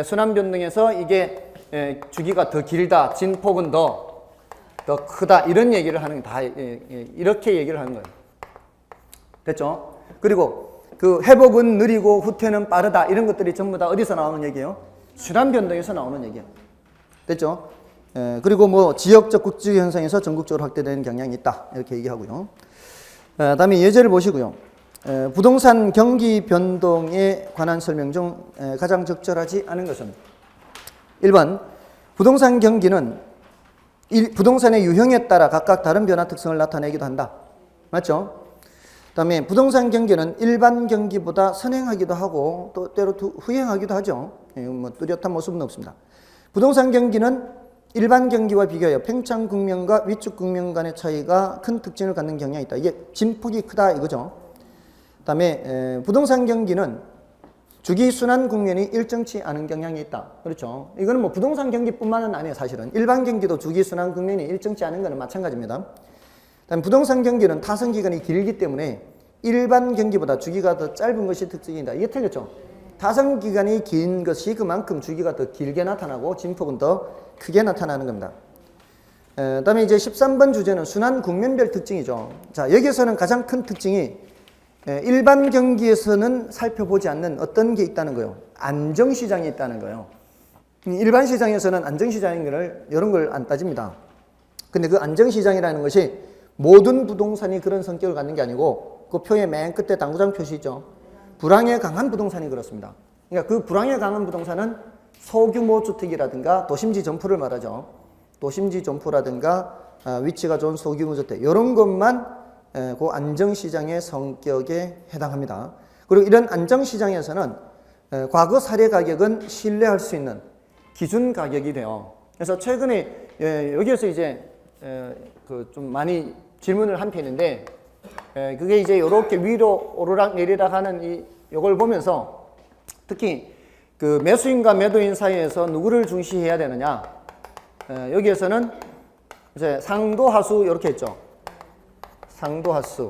순환 변동에서 이게 주기가 더 길다, 진폭은 더 크다 이런 얘기를 하는 다 이렇게 얘기를 하는 거예요. 됐죠? 그리고 그 회복은 느리고 후퇴는 빠르다 이런 것들이 전부 다 어디서 나오는 얘기예요? 순환 변동에서 나오는 얘기예요. 됐죠? 그리고 뭐 지역적 국지 현상에서 전국적으로 확대되는 경향이 있다. 이렇게 얘기하고요. 다음에 예제를 보시고요. 부동산 경기 변동에 관한 설명 중 가장 적절하지 않은 것은 1번 부동산 경기는 부동산의 유형에 따라 각각 다른 변화 특성을 나타내기도 한다. 맞죠? 다음에 부동산 경기는 일반 경기보다 선행하기도 하고 또 때로 후행하기도 하죠. 뭐 뚜렷한 모습은 없습니다. 부동산 경기는 일반 경기와 비교하여 팽창 국면과 위축 국면 간의 차이가 큰 특징을 갖는 경향이 있다. 이게 진폭이 크다 이거죠. 다음에 부동산 경기는 주기 순환 국면이 일정치 않은 경향이 있다. 그렇죠. 이거는 뭐 부동산 경기뿐만은 아니에요. 사실은 일반 경기도 주기 순환 국면이 일정치 않은 것은 마찬가지입니다. 다음 부동산 경기는 타선 기간이 길기 때문에 일반 경기보다 주기가 더 짧은 것이 특징이다. 이게 틀렸죠. 타선 기간이 긴 것이 그만큼 주기가 더 길게 나타나고 진폭은 더 크게 나타나는 겁니다. 다음에 이제 13번 주제는 순환 국면별 특징이죠. 자, 여기에서는 가장 큰 특징이 일반 경기에서는 살펴보지 않는 어떤 게 있다는 거예요. 안정시장이 있다는 거예요. 일반 시장에서는 안정시장인 걸 이런 걸 안 따집니다. 근데 그 안정시장이라는 것이 모든 부동산이 그런 성격을 갖는 게 아니고 그 표의 맨 끝에 당구장 표시 있죠. 불황에 강한 부동산이 그렇습니다. 그러니까 그 불황에 강한 부동산은 소규모 주택이라든가 도심지 점포를 말하죠. 도심지 점포라든가 위치가 좋은 소규모 주택 이런 것만 그 안정시장의 성격에 해당합니다. 그리고 이런 안정시장에서는 과거 사례 가격은 신뢰할 수 있는 기준 가격이 돼요. 그래서 최근에 여기에서 이제 그 좀 많이 질문을 한 편인데 그게 이제 이렇게 위로 오르락 내리락 하는 이걸 보면서 특히 그 매수인과 매도인 사이에서 누구를 중시해야 되느냐 여기에서는 이제 상도 하수 이렇게 했죠. 상도 하수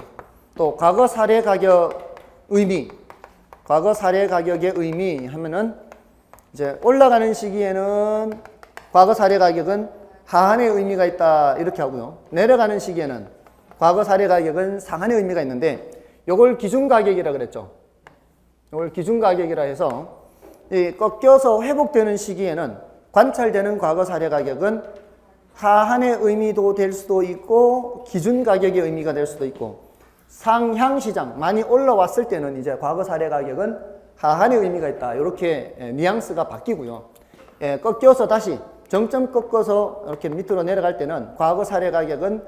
또 과거 사례 가격 의미 과거 사례 가격의 의미 하면은 이제 올라가는 시기에는 과거 사례 가격은 하한의 의미가 있다 이렇게 하고요. 내려가는 시기에는 과거 사례 가격은 상한의 의미가 있는데 이걸 기준 가격이라 그랬죠. 이걸 기준 가격이라 해서 이 꺾여서 회복되는 시기에는 관찰되는 과거 사례 가격은 하한의 의미도 될 수도 있고 기준 가격의 의미가 될 수도 있고 상향 시장 많이 올라왔을 때는 이제 과거 사례 가격은 하한의 의미가 있다. 이렇게 뉘앙스가 바뀌고요. 꺾여서 다시 정점 꺾어서 이렇게 밑으로 내려갈 때는 과거 사례 가격은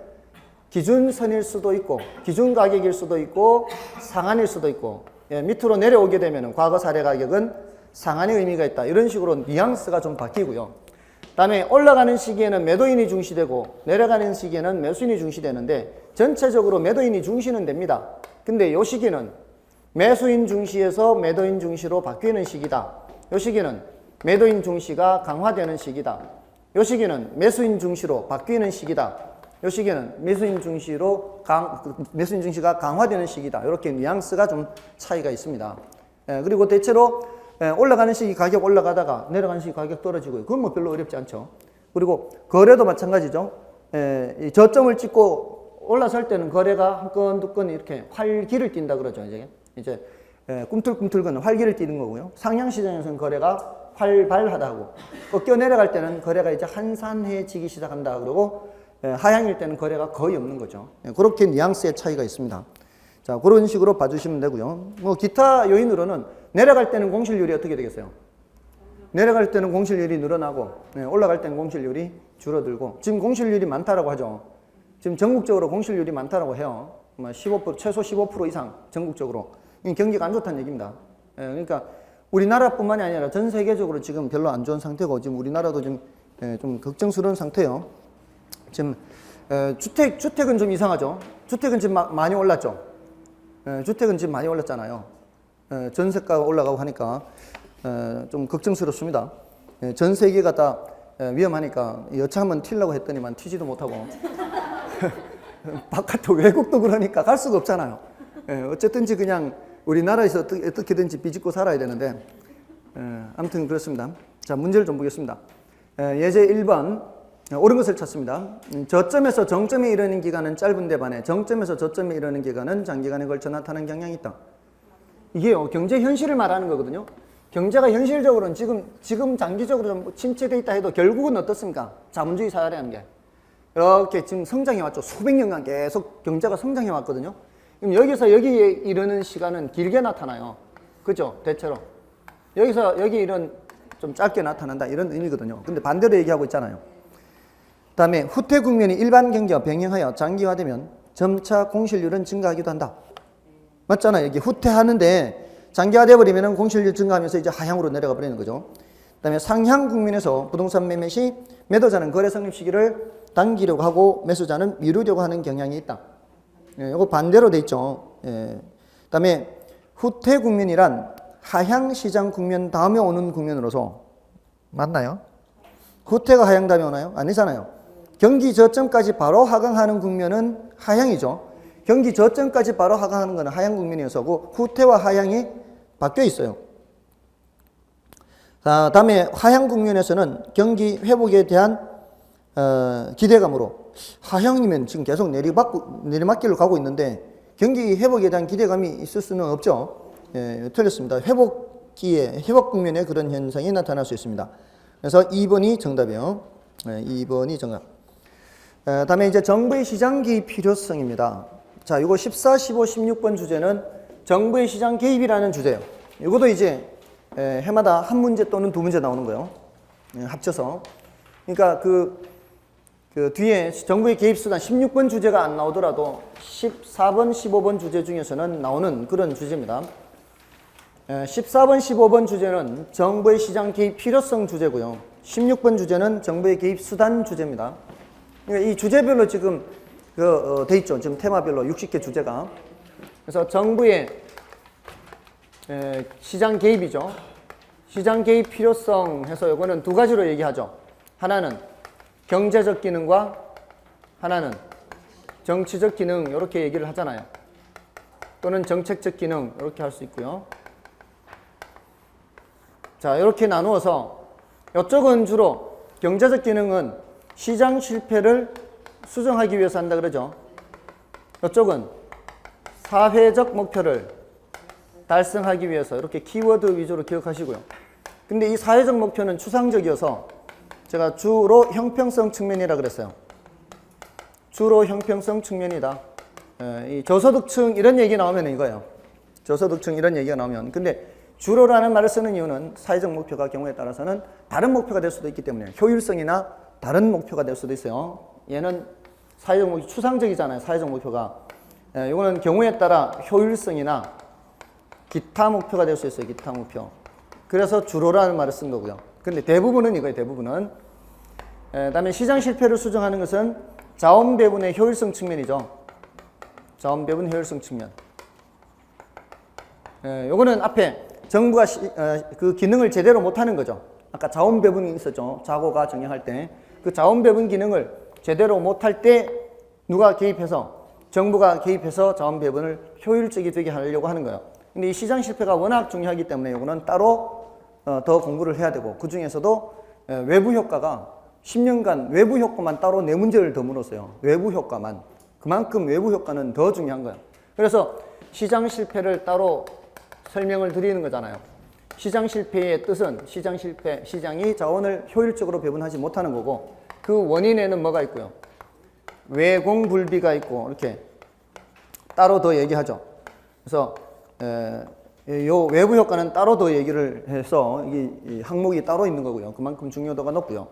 기준선일 수도 있고 기준 가격일 수도 있고 상한일 수도 있고 밑으로 내려오게 되면 과거 사례 가격은 상한의 의미가 있다. 이런 식으로 뉘앙스가 좀 바뀌고요. 다음에 올라가는 시기에는 매도인이 중시되고 내려가는 시기에는 매수인이 중시되는데 전체적으로 매도인이 중시는 됩니다. 근데 이 시기는 매수인 중시에서 매도인 중시로 바뀌는 시기다. 이 시기는 매도인 중시가 강화되는 시기다. 이 시기는 매수인 중시로 바뀌는 시기다. 이 시기는 매수인 중시가 강화되는 시기다. 이렇게 뉘앙스가 좀 차이가 있습니다. 그리고 대체로 올라가는 시기 가격 올라가다가 내려가는 시기 가격 떨어지고요. 그건 뭐 별로 어렵지 않죠. 그리고 거래도 마찬가지죠. 이 저점을 찍고 올라설 때는 거래가 한 건, 두 건 이렇게 활기를 띈다 그러죠. 이제 꿈틀꿈틀거리는 활기를 띠는 거고요. 상향 시장에서는 거래가 활발하다고, 꺾여 내려갈 때는 거래가 이제 한산해지기 시작한다 그러고 하향일 때는 거래가 거의 없는 거죠. 그렇게 뉘앙스의 차이가 있습니다. 자, 그런 식으로 봐주시면 되고요. 뭐 기타 요인으로는 내려갈 때는 공실률이 어떻게 되겠어요? 내려갈 때는 공실률이 늘어나고 올라갈 때는 공실률이 줄어들고 지금 공실률이 많다라고 하죠. 지금 전국적으로 공실률이 많다라고 해요. 15% 최소 15% 이상 전국적으로 경기가 안 좋다는 얘기입니다. 그러니까 우리나라뿐만이 아니라 전 세계적으로 지금 별로 안 좋은 상태고 지금 우리나라도 지금 좀 걱정스러운 상태예요. 지금 주택은 좀 이상하죠. 주택은 지금 많이 올랐죠. 주택은 지금 많이 올랐잖아요. 전세가가 올라가고 하니까 좀 걱정스럽습니다. 전 세계가 다 위험하니까 여차하면 튀려고 했더니만 튀지도 못하고 바깥에 외국도 그러니까 갈 수가 없잖아요. 어쨌든지 그냥 우리나라에서 어떻게든지 비집고 살아야 되는데 아무튼 그렇습니다. 자, 문제를 좀 보겠습니다. 예제 1번 옳은 것을 찾습니다. 저점에서 정점에 이르는 기간은 짧은데 반해 정점에서 저점에 이르는 기간은 장기간에 걸쳐 나타나는 경향이 있다. 이게요, 경제 현실을 말하는 거거든요. 경제가 현실적으로는 지금 장기적으로 좀 침체돼 있다 해도 결국은 어떻습니까? 자본주의 사회라는 게. 이렇게 지금 성장해 왔죠. 수백 년간 계속 경제가 성장해 왔거든요. 그럼 여기서 여기에 이르는 시간은 길게 나타나요. 그죠? 대체로. 여기서 여기 이런 좀 짧게 나타난다 이런 의미거든요. 근데 반대로 얘기하고 있잖아요. 다음에 후퇴 국면이 일반 경제와 병행하여 장기화되면 점차 공실률은 증가하기도 한다. 맞잖아요. 여기 후퇴하는데 장기화돼 버리면 공실률 증가하면서 이제 하향으로 내려가 버리는 거죠. 그다음에 상향 국면에서 부동산 매매 시 매도자는 거래 성립 시기를 당기려고 하고 매수자는 미루려고 하는 경향이 있다. 예, 이거 반대로 돼 있죠. 예. 그다음에 후퇴 국면이란 하향 시장 국면 다음에 오는 국면으로서 맞나요? 후퇴가 하향 다음에 오나요? 아니잖아요. 경기 저점까지 바로 하강하는 국면은 하향이죠. 경기 저점까지 바로 하강하는 것은 하향 국면이어서고 후퇴와 하향이 바뀌어 있어요. 자, 다음에 하향 국면에서는 경기 회복에 대한 기대감으로 하향이면 지금 계속 내리막길로 가고 있는데 경기 회복에 대한 기대감이 있을 수는 없죠. 예, 틀렸습니다. 회복 국면에 그런 현상이 나타날 수 있습니다. 그래서 2번이 정답이에요. 네, 2번이 정답. 다음에 이제 정부의 시장 개입 필요성입니다. 자, 이거 14, 15, 16번 주제는 정부의 시장 개입이라는 주제예요. 이것도 이제 해마다 한 문제 또는 두 문제 나오는 거예요. 합쳐서. 그러니까 그 뒤에 정부의 개입 수단 16번 주제가 안 나오더라도 14번, 15번 주제 중에서는 나오는 그런 주제입니다. 14번, 15번 주제는 정부의 시장 개입 필요성 주제고요. 16번 주제는 정부의 개입 수단 주제입니다. 그러니까 이 주제별로 지금 돼 있죠. 지금 테마별로 60개 주제가. 그래서 정부의 시장 개입이죠. 시장 개입 필요성 해서 이거는 두 가지로 얘기하죠. 하나는 경제적 기능과 하나는 정치적 기능 이렇게 얘기를 하잖아요. 또는 정책적 기능 이렇게 할 수 있고요. 자, 이렇게 나누어서 이쪽은 주로 경제적 기능은 시장 실패를 수정하기 위해서 한다 그러죠. 이쪽은 사회적 목표를 달성하기 위해서 이렇게 키워드 위주로 기억하시고요. 근데 이 사회적 목표는 추상적이어서 제가 주로 형평성 측면이라 그랬어요. 주로 형평성 측면이다. 이 저소득층 이런 얘기 나오면 이거예요. 저소득층 이런 얘기가 나오면. 근데 주로라는 말을 쓰는 이유는 사회적 목표가 경우에 따라서는 다른 목표가 될 수도 있기 때문에 효율성이나 다른 목표가 될 수도 있어요. 얘는 사회적 목표 추상적이잖아요. 사회적 목표가. 이거는 경우에 따라 효율성이나 기타 목표가 될 수 있어요. 기타 목표. 그래서 주로라는 말을 쓴 거고요. 근데 대부분은 이거예요. 대부분은. 그다음에 시장 실패를 수정하는 것은 자원 배분의 효율성 측면이죠. 자원 배분 효율성 측면. 요거는 앞에 정부가 그 기능을 제대로 못하는 거죠. 아까 자원 배분이 있었죠. 자고가 정의할 때. 그 자원 배분 기능을 제대로 못할 때 누가 개입해서 정부가 개입해서 자원 배분을 효율적이 되게 하려고 하는 거예요. 근데 이 시장 실패가 워낙 중요하기 때문에 이거는 따로 더 공부를 해야 되고 그 중에서도 외부 효과가 10년간 외부 효과만 따로 4문제를 더 물었어요. 외부 효과만. 그만큼 외부 효과는 더 중요한 거예요. 그래서 시장 실패를 따로 설명을 드리는 거잖아요. 시장 실패의 뜻은 시장 실패, 시장이 자원을 효율적으로 배분하지 못하는 거고 그 원인에는 뭐가 있고요. 외공불비가 있고 이렇게 따로 더 얘기하죠. 그래서 요 외부 효과는 따로 더 얘기를 해서 이 항목이 따로 있는 거고요. 그만큼 중요도가 높고요.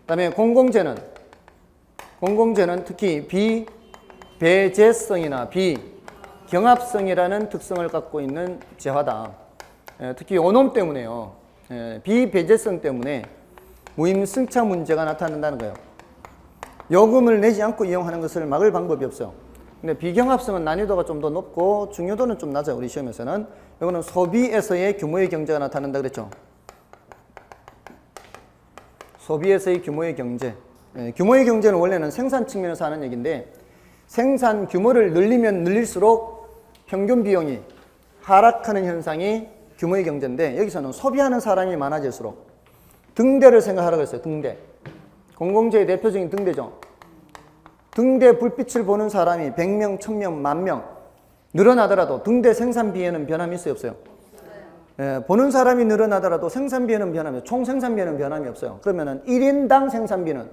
그다음에 공공재는 특히 비배제성이나 비경합성이라는 특성을 갖고 있는 재화다. 특히 요놈 때문에요. 비배제성 때문에 무임승차 문제가 나타난다는 거예요. 요금을 내지 않고 이용하는 것을 막을 방법이 없어요. 근데 비경합성은 난이도가 좀 더 높고 중요도는 좀 낮아요. 우리 시험에서는. 이거는 소비에서의 규모의 경제가 나타난다 그랬죠. 소비에서의 규모의 경제. 규모의 경제는 원래는 생산 측면에서 하는 얘기인데 생산 규모를 늘리면 늘릴수록 평균 비용이 하락하는 현상이 규모의 경제인데 여기서는 소비하는 사람이 많아질수록 등대를 생각하라고 했어요. 등대. 공공재의 대표적인 등대죠. 등대 불빛을 보는 사람이 100명, 1000명, 10,000명 늘어나더라도 등대 생산비에는 변함이 있어요, 없어요? 보는 사람이 늘어나더라도 생산비에는 변함이 없어요. 총 생산비에는 변함이 없어요. 그러면은 1인당 생산비는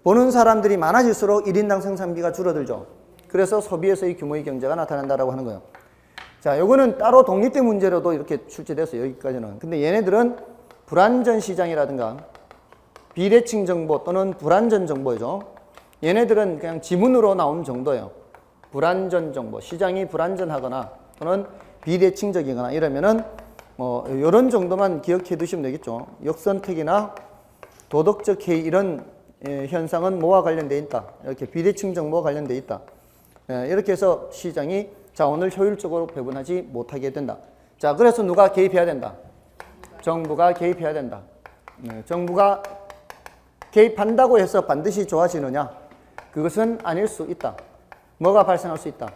보는 사람들이 많아질수록 1인당 생산비가 줄어들죠. 그래서 소비에서의 규모의 경제가 나타난다라고 하는 거예요. 자, 요거는 따로 독립된 문제로도 이렇게 출제됐어요. 여기까지는. 근데 얘네들은 불완전 시장이라든가 비대칭 정보 또는 불완전 정보죠. 얘네들은 그냥 지문으로 나온 정도예요. 불완전 정보, 시장이 불완전하거나 또는 비대칭적이거나 이러면은 뭐 이런 정도만 기억해 두시면 되겠죠. 역선택이나 도덕적 해이 이런 현상은 뭐와 관련돼 있다. 이렇게 비대칭 정보와 관련돼 있다. 이렇게 해서 시장이 자원을 효율적으로 배분하지 못하게 된다. 자, 그래서 누가 개입해야 된다? 정부가 개입해야 된다. 정부가 개입한다고 해서 반드시 좋아지느냐? 그것은 아닐 수 있다. 뭐가 발생할 수 있다?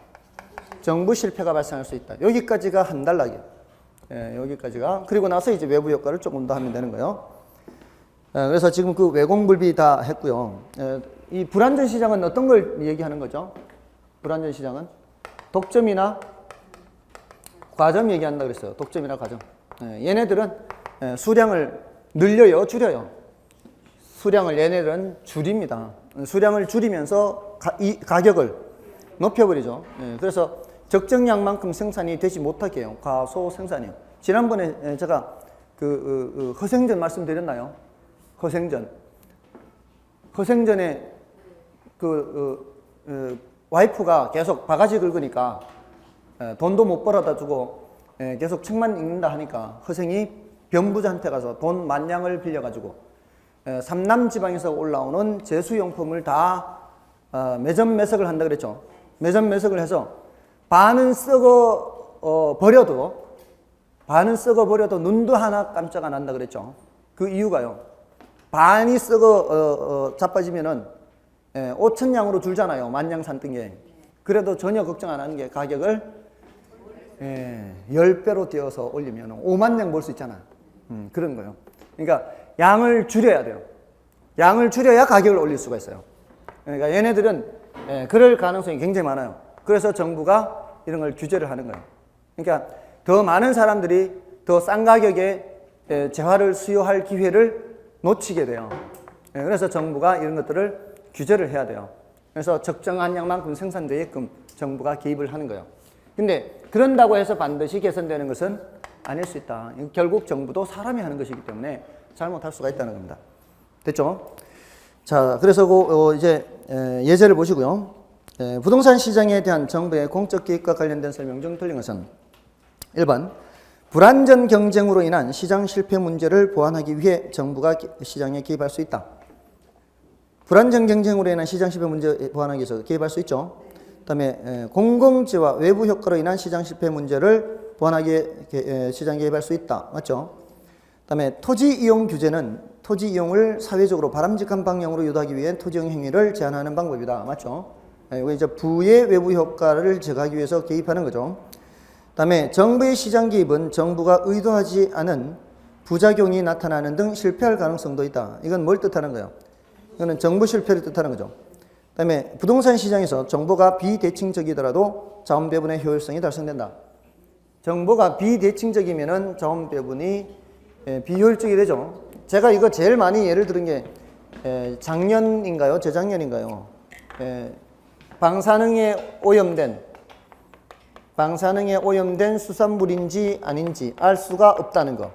정부 실패가 발생할 수 있다. 여기까지가 한 단락이에요. 여기까지가. 그리고 나서 이제 외부 효과를 조금 더 하면 되는 거예요. 그래서 지금 그 외공불비 다 했고요. 이 불완전 시장은 어떤 걸 얘기하는 거죠? 불완전 시장은 독점이나 과점 얘기한다 그랬어요. 독점이나 과점. 얘네들은 수량을 늘려요, 줄여요? 수량을 얘네들은 줄입니다. 수량을 줄이면서 가격을 높여버리죠. 그래서 적정량만큼 생산이 되지 못하게 해요. 과소 생산이요. 지난번에 제가 그 허생전 말씀드렸나요? 허생전에 와이프가 계속 바가지 긁으니까 돈도 못 벌어다 주고 계속 책만 읽는다 하니까 허생이 변부자한테 가서 돈 만냥을 빌려가지고 삼남 지방에서 올라오는 제수용품을 다 매점 매석을 한다 그랬죠. 매점 매석을 해서 반은 썩어 버려도 눈도 하나 깜짝 안 한다 그랬죠. 그 이유가요. 반이 썩어 자빠지면은 5,000냥으로 줄잖아요. 만냥 산던 게. 그래도 전혀 걱정 안 하는 게 가격을 10배로 띄어서 올리면 5만 냥 벌 수 있잖아. 그런 거예요. 그러니까 양을 줄여야 돼요. 양을 줄여야 가격을 올릴 수가 있어요. 그러니까 얘네들은 그럴 가능성이 굉장히 많아요. 그래서 정부가 이런 걸 규제를 하는 거예요. 그러니까 더 많은 사람들이 더 싼 가격에 재화를 수요할 기회를 놓치게 돼요. 그래서 정부가 이런 것들을 규제를 해야 돼요. 그래서 적정한 양만큼 생산되게끔 정부가 개입을 하는 거예요. 근데 그런다고 해서 반드시 개선되는 것은 아닐 수 있다. 결국 정부도 사람이 하는 것이기 때문에 잘못할 수가 있다는 겁니다. 됐죠? 자, 그래서 이제 예제를 보시고요. 부동산 시장에 대한 정부의 공적 개입과 관련된 설명 중 틀린 것은 1번 불완전 경쟁으로 인한 시장 실패 문제를 보완하기 위해 정부가 시장에 개입할 수 있다. 불완전 경쟁으로 인한 시장 실패 문제 보완하기 위해서 개입할 수 있죠. 그다음에 공공지와 외부 효과로 인한 시장 실패 문제를 보완하기 위해 시장 개입할 수 있다. 맞죠? 그다음에 토지 이용 규제는 토지 이용을 사회적으로 바람직한 방향으로 유도하기 위해 토지 이용 행위를 제한하는 방법이다. 맞죠? 이거 이제 부의 외부 효과를 제거하기 위해서 개입하는 거죠. 그다음에 정부의 시장 개입은 정부가 의도하지 않은 부작용이 나타나는 등 실패할 가능성도 있다. 이건 뭘 뜻하는 거예요? 이거는 정부 실패를 뜻하는 거죠. 그다음에 부동산 시장에서 정보가 비대칭적이더라도 자원 배분의 효율성이 달성된다. 정보가 비대칭적이면은 자원 배분이 비효율적이 되죠. 제가 이거 제일 많이 예를 들은 게 작년인가요? 재작년인가요? 방사능에 오염된 수산물인지 아닌지 알 수가 없다는 거.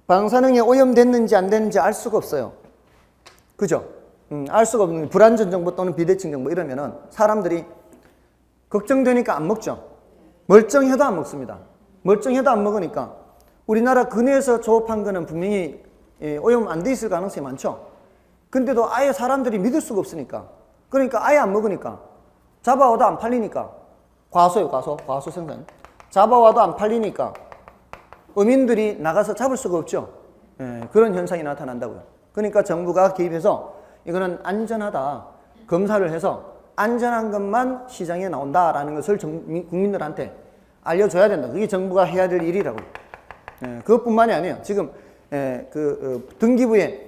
방사능에 오염됐는지 안 됐는지 알 수가 없어요. 그죠? 알 수가 없는 불완전 정보 또는 비대칭 정보 이러면은 사람들이 걱정되니까 안 먹죠. 멀쩡해도 안 먹습니다. 멀쩡해도 안 먹으니까 우리나라 근해에서 조업한 거는 분명히 오염 안 돼 있을 가능성이 많죠. 근데도 아예 사람들이 믿을 수가 없으니까 그러니까 아예 안 먹으니까 잡아와도 안 팔리니까 과소 생산 잡아와도 안 팔리니까 어민들이 나가서 잡을 수가 없죠. 그런 현상이 나타난다고요. 그러니까 정부가 개입해서 이거는 안전하다 검사를 해서 안전한 것만 시장에 나온다라는 것을 국민들한테 알려줘야 된다. 그게 정부가 해야 될 일이라고. 그것뿐만이 아니에요. 지금 등기부에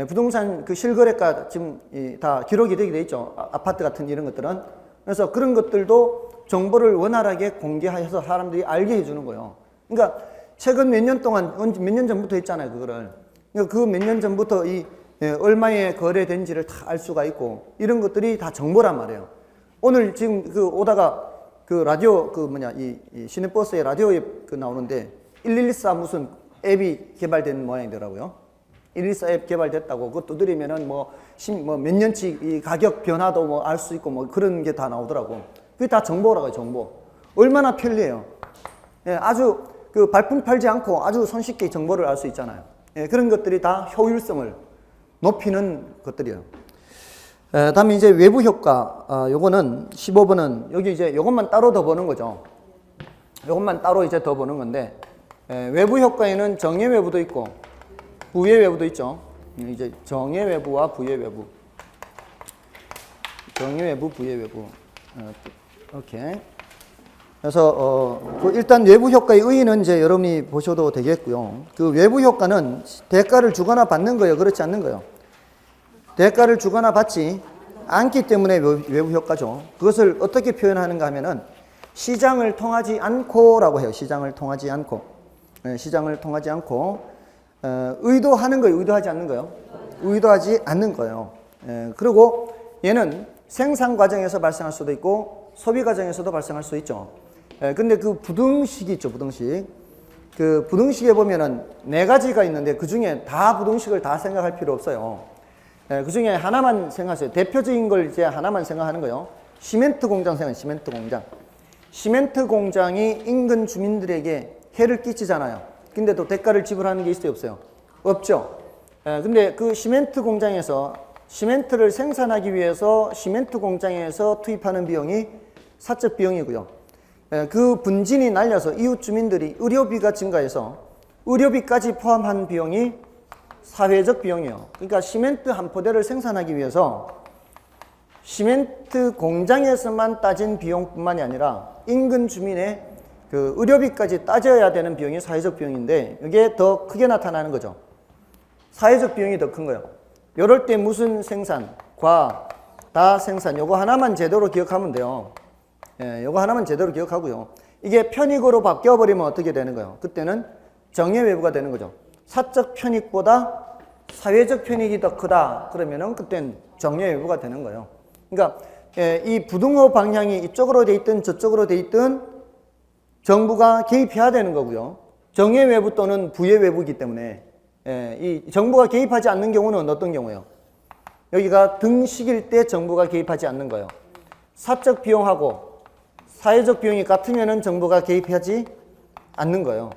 부동산 그 실거래가 지금 다 기록이 되게 돼 있죠. 아파트 같은 이런 것들은 그래서 그런 것들도 정보를 원활하게 공개해서 사람들이 알게 해주는 거예요. 그러니까 최근 몇 년 동안, 몇 년 전부터 했잖아요, 그거를. 그러니까 그 몇 년 전부터 얼마에 거래된지를 다 알 수가 있고, 이런 것들이 다 정보란 말이에요. 오늘 지금 오다가 라디오, 이 시내버스에 라디오에 나오는데, 114 무슨 앱이 개발된 모양이더라고요. 114 앱 개발됐다고, 그거 두드리면은 몇 년치 이 가격 변화도 알 수 있고 그런 게 다 나오더라고. 그게 다 정보라고요, 정보. 얼마나 편리해요. 예, 아주 발품 팔지 않고 아주 손쉽게 정보를 알 수 있잖아요. 예, 그런 것들이 다 효율성을 높이는 것들이에요. 다음에 이제 외부 효과, 요거는 15번은 여기 이제 요것만 따로 더 보는 거죠. 요것만 따로 이제 더 보는 건데, 외부 효과에는 정예 외부도 있고 부예 외부도 있죠. 이제 정예 외부와 부예 외부, 정예 외부, 부예 외부, 이렇게. 그래서 일단 외부 효과의 의의는 이제 여러분이 보셔도 되겠고요. 그 외부 효과는 대가를 주거나 받는 거예요, 그렇지 않는 거예요. 대가를 주거나 받지 않기 때문에 외부 효과죠. 그것을 어떻게 표현하는가 하면은 시장을 통하지 않고라고 해요. 시장을 통하지 않고. 시장을 통하지 않고, 의도하는 거예요, 의도하지 않는 거예요. 의도하지 않는 거예요. 그리고 얘는 생산 과정에서 발생할 수도 있고 소비 과정에서도 발생할 수 있죠. 근데 그 부등식이 있죠, 부등식. 그 부등식에 보면은 4가지가 있는데 그 중에 다 부등식을 다 생각할 필요 없어요. 그 중에 하나만 생각하세요. 대표적인 걸 이제 하나만 생각하는 거예요. 시멘트 공장 생각해요, 시멘트 공장. 시멘트 공장이 인근 주민들에게 해를 끼치잖아요. 근데 또 대가를 지불하는 게 있어요, 없어요? 없죠. 근데 그 시멘트 공장에서 시멘트를 생산하기 위해서 시멘트 공장에서 투입하는 비용이 사적 비용이고요. 그 분진이 날려서 이웃 주민들이 의료비가 증가해서 의료비까지 포함한 비용이 사회적 비용이에요. 그러니까 시멘트 한 포대를 생산하기 위해서 시멘트 공장에서만 따진 비용뿐만이 아니라 인근 주민의 그 의료비까지 따져야 되는 비용이 사회적 비용인데, 이게 더 크게 나타나는 거죠. 사회적 비용이 더 큰 거예요. 이럴 때 무슨 생산, 다 생산, 요거 하나만 제대로 기억하면 돼요. 요거 하나만 제대로 기억하고요. 이게 편익으로 바뀌어버리면 어떻게 되는 거예요? 그때는 정예 외부가 되는 거죠. 사적 편익보다 사회적 편익이 더 크다. 그러면은 그땐 정예 외부가 되는 거예요. 그러니까 이 부등호 방향이 이쪽으로 돼 있든 저쪽으로 돼 있든 정부가 개입해야 되는 거고요. 정예 외부 또는 부예 외부이기 때문에 이 정부가 개입하지 않는 경우는 어떤 경우예요? 여기가 등식일 때 정부가 개입하지 않는 거예요. 사적 비용하고 사회적 비용이 같으면은 정부가 개입하지 않는 거예요.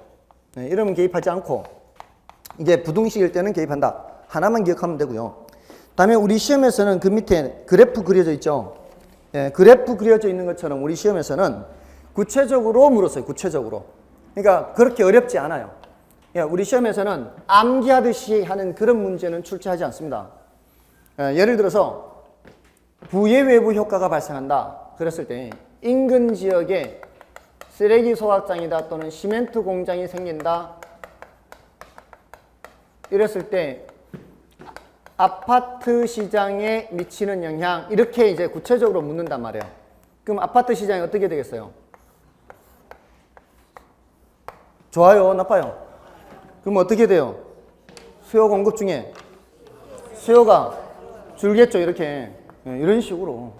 이러면 개입하지 않고, 이게 부등식일 때는 개입한다. 하나만 기억하면 되고요. 다음에 우리 시험에서는 그 밑에 그래프 그려져 있죠. 그래프 그려져 있는 것처럼 우리 시험에서는 구체적으로 물었어요. 구체적으로. 그러니까 그렇게 어렵지 않아요. 우리 시험에서는 암기하듯이 하는 그런 문제는 출제하지 않습니다. 예를 들어서 부의 외부 효과가 발생한다. 그랬을 때 인근 지역에 쓰레기 소각장이다 또는 시멘트 공장이 생긴다. 이랬을 때 아파트 시장에 미치는 영향, 이렇게 이제 구체적으로 묻는단 말이에요. 그럼 아파트 시장이 어떻게 되겠어요? 좋아요, 나빠요? 그럼 어떻게 돼요? 수요 공급 중에 수요가 줄겠죠, 이렇게. 이런 식으로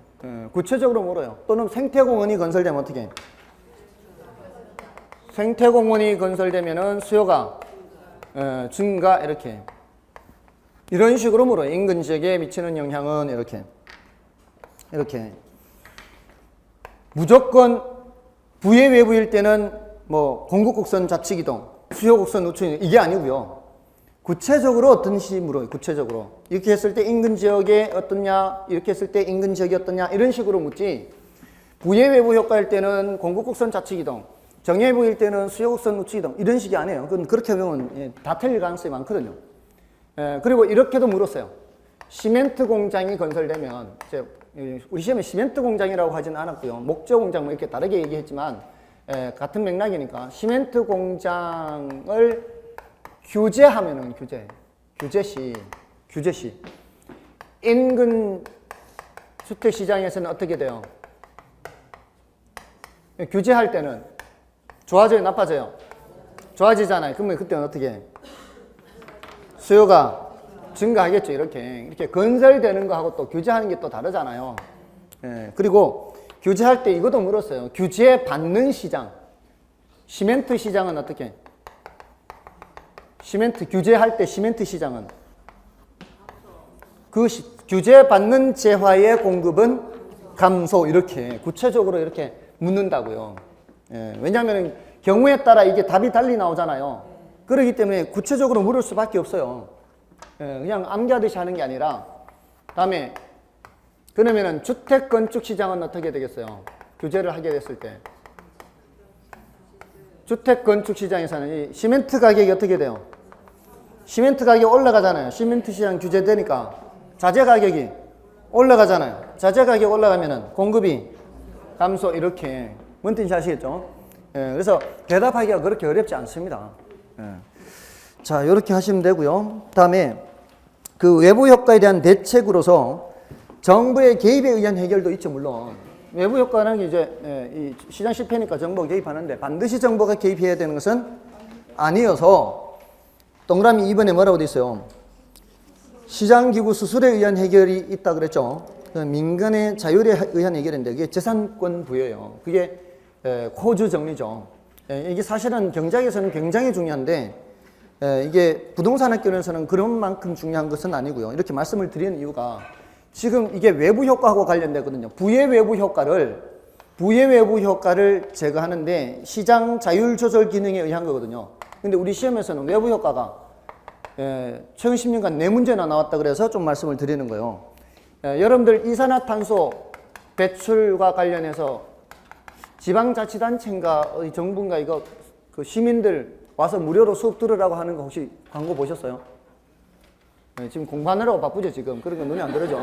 구체적으로 물어요. 또는 생태공원이 건설되면 어떻게 해요? 생태공원이 건설되면은 수요가 증가, 이렇게. 이런 식으로 물어요. 인근 지역에 미치는 영향은 이렇게. 무조건 부의 외부일 때는 뭐 공급곡선 좌측이동, 수요곡선 우측이동, 이게 아니고요. 구체적으로 어떤 시 물어요. 구체적으로. 이렇게 했을 때 인근 지역에 어떻냐, 이렇게 했을 때 인근 지역이 어떻냐, 이런 식으로 묻지. 부의 외부 효과일 때는 공급곡선 좌측이동, 정예 외부일 때는 수요곡선 우측이동, 이런 식이 아니에요. 그건 그렇게 하면 다 틀릴 가능성이 많거든요. 그리고 이렇게도 물었어요. 시멘트 공장이 건설되면, 우리 시험에 시멘트 공장이라고 하진 않았고요. 목조 공장 뭐 이렇게 다르게 얘기했지만, 같은 맥락이니까 시멘트 공장을 규제하면은 규제시 인근 주택 시장에서는 어떻게 돼요? 규제할 때는 좋아져요, 나빠져요? 좋아지잖아요. 그러면 그때는 어떻게 해? 수요가 증가하겠죠. 이렇게 건설되는 거하고 또 규제하는 게 또 다르잖아요. 예, 그리고 규제할 때 이것도 물었어요. 규제받는 시장. 시멘트 시장은 어떻게? 시멘트 규제할 때 시멘트 시장은 그 규제받는 재화의 공급은 감소. 이렇게 구체적으로 이렇게 묻는다고요. 예, 왜냐하면 경우에 따라 이게 답이 달리 나오잖아요. 그렇기 때문에 구체적으로 물을 수밖에 없어요. 예, 그냥 암기하듯이 하는 게 아니라. 다음에 그러면은 주택 건축 시장은 어떻게 되겠어요? 규제를 하게 됐을 때 주택 건축 시장에서는 이 시멘트 가격이 어떻게 돼요? 시멘트 가격이 올라가잖아요. 시멘트 시장 규제되니까 자재 가격이 올라가잖아요. 자재 가격이 올라가면은 공급이 감소. 이렇게 뭔 뜻인지 아시겠죠? 예, 그래서 대답하기가 그렇게 어렵지 않습니다. 예. 자, 이렇게 하시면 되고요. 다음에 그 외부 효과에 대한 대책으로서 정부의 개입에 의한 해결도 있죠. 물론 외부 효과는 이제 이 시장 실패니까 정부가 개입하는데 반드시 정부가 개입해야 되는 것은 아니어서 동그라미 2번에 뭐라고 돼 있어요? 시장기구 수술에 의한 해결이 있다 그랬죠. 민간의 자율에 의한 해결인데 그게 재산권 부여예요. 그게 코주 정리죠. 이게 사실은 경제학에서는 굉장히 중요한데 이게 부동산학교에서는 그런 만큼 중요한 것은 아니고요. 이렇게 말씀을 드리는 이유가 지금 이게 외부 효과하고 관련되거든요. 부의 외부 효과를 제거하는데 시장 자율 조절 기능에 의한 거거든요. 근데 우리 시험에서는 외부 효과가 최근 10년간 4문제나 나왔다 그래서 좀 말씀을 드리는 거예요. 여러분들 이산화탄소 배출과 관련해서 지방자치단체인가 정부인가 이거 그 시민들 와서 무료로 수업 들으라고 하는 거 혹시 광고 보셨어요? 네, 지금 공부하느라고 바쁘죠 지금. 그런 거 눈이 안 들어죠.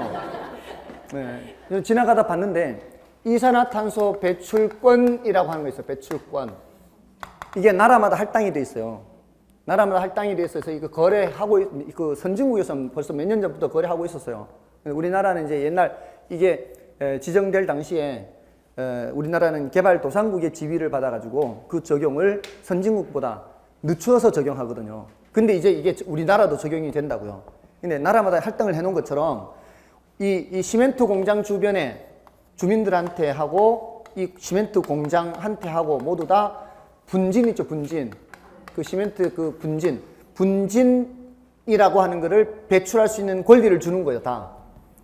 네, 지나가다 봤는데 이산화탄소 배출권이라고 하는 거 있어요. 배출권. 이게 나라마다 할당이 돼 있어요. 나라마다 할당이 돼 있어서 이거 거래하고 그 선진국에서는 벌써 몇 년 전부터 거래하고 있었어요. 우리나라는 이제 옛날 이게 지정될 당시에 우리나라는 개발도상국의 지위를 받아가지고 그 적용을 선진국보다 늦추어서 적용하거든요. 근데 이제 이게 우리나라도 적용이 된다고요. 근데 나라마다 할당을 해놓은 것처럼 이 시멘트 공장 주변에 주민들한테 하고 이 시멘트 공장한테 하고 모두 다 분진 있죠, 분진. 그 시멘트 그 분진이라고 하는 거를 배출할 수 있는 권리를 주는 거예요, 다.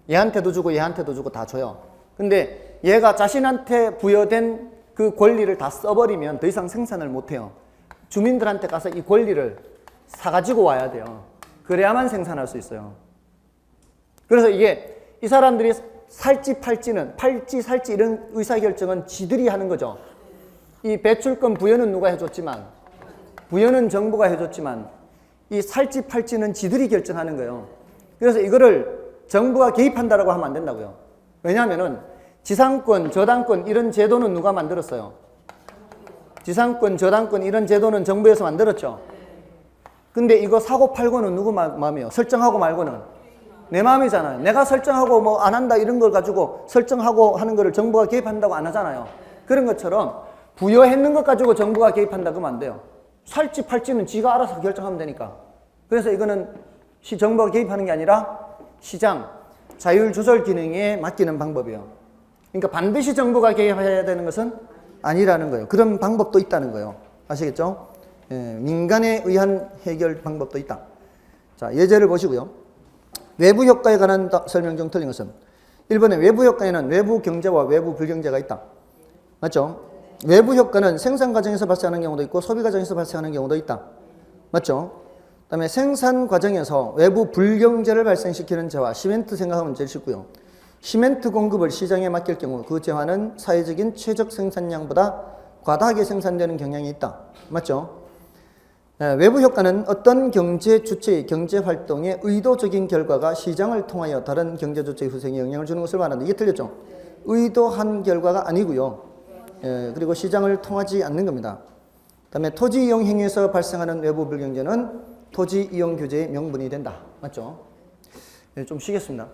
얘한테도 주고 얘한테도 주고 다 줘요. 근데 얘가 자신한테 부여된 그 권리를 다 써버리면 더 이상 생산을 못 해요. 주민들한테 가서 이 권리를 사가지고 와야 돼요. 그래야만 생산할 수 있어요. 그래서 이게 이 사람들이 살지 살지 이런 의사결정은 지들이 하는 거죠. 이 배출권 부여는 누가 해줬지만, 부여는 정부가 해줬지만 이 살지 팔지는 지들이 결정하는 거예요. 그래서 이거를 정부가 개입한다라고 하면 안 된다고요. 왜냐하면은 지상권, 저당권 이런 제도는 누가 만들었어요? 지상권, 저당권 이런 제도는 정부에서 만들었죠. 근데 이거 사고 팔고는 누구 마음이에요? 설정하고 말고는 내 마음이잖아요. 내가 설정하고 뭐 안 한다 이런 걸 가지고 설정하고 하는 거를 정부가 개입한다고 안 하잖아요. 그런 것처럼 부여했는 것 가지고 정부가 개입한다 그러면 안 돼요. 살지 팔지는 지가 알아서 결정하면 되니까. 그래서 이거는 정부가 개입하는 게 아니라 시장 자율 조절 기능에 맡기는 방법이에요. 그러니까 반드시 정부가 개입해야 되는 것은 아니라는 거예요. 그런 방법도 있다는 거예요. 아시겠죠? 민간에 의한 해결 방법도 있다. 자, 예제를 보시고요. 외부 효과에 관한 설명 중 틀린 것은 1번에 외부 효과에는 외부 경제와 외부 불경제가 있다. 맞죠? 외부 효과는 생산 과정에서 발생하는 경우도 있고 소비 과정에서 발생하는 경우도 있다. 맞죠? 그 다음에 생산 과정에서 외부 불경제를 발생시키는 재화, 시멘트 생각하면 제일 쉽고요. 시멘트 공급을 시장에 맡길 경우 그 재화는 사회적인 최적 생산량보다 과다하게 생산되는 경향이 있다. 맞죠? 외부 효과는 어떤 경제 주체의 경제 활동의 의도적인 결과가 시장을 통하여 다른 경제 주체의 후생에 영향을 주는 것을 말하는데 이게 틀렸죠? 의도한 결과가 아니고요. 그리고 시장을 통하지 않는 겁니다. 그 다음에 토지 이용 행위에서 발생하는 외부 불경제는 토지 이용 규제의 명분이 된다. 맞죠? 좀 쉬겠습니다.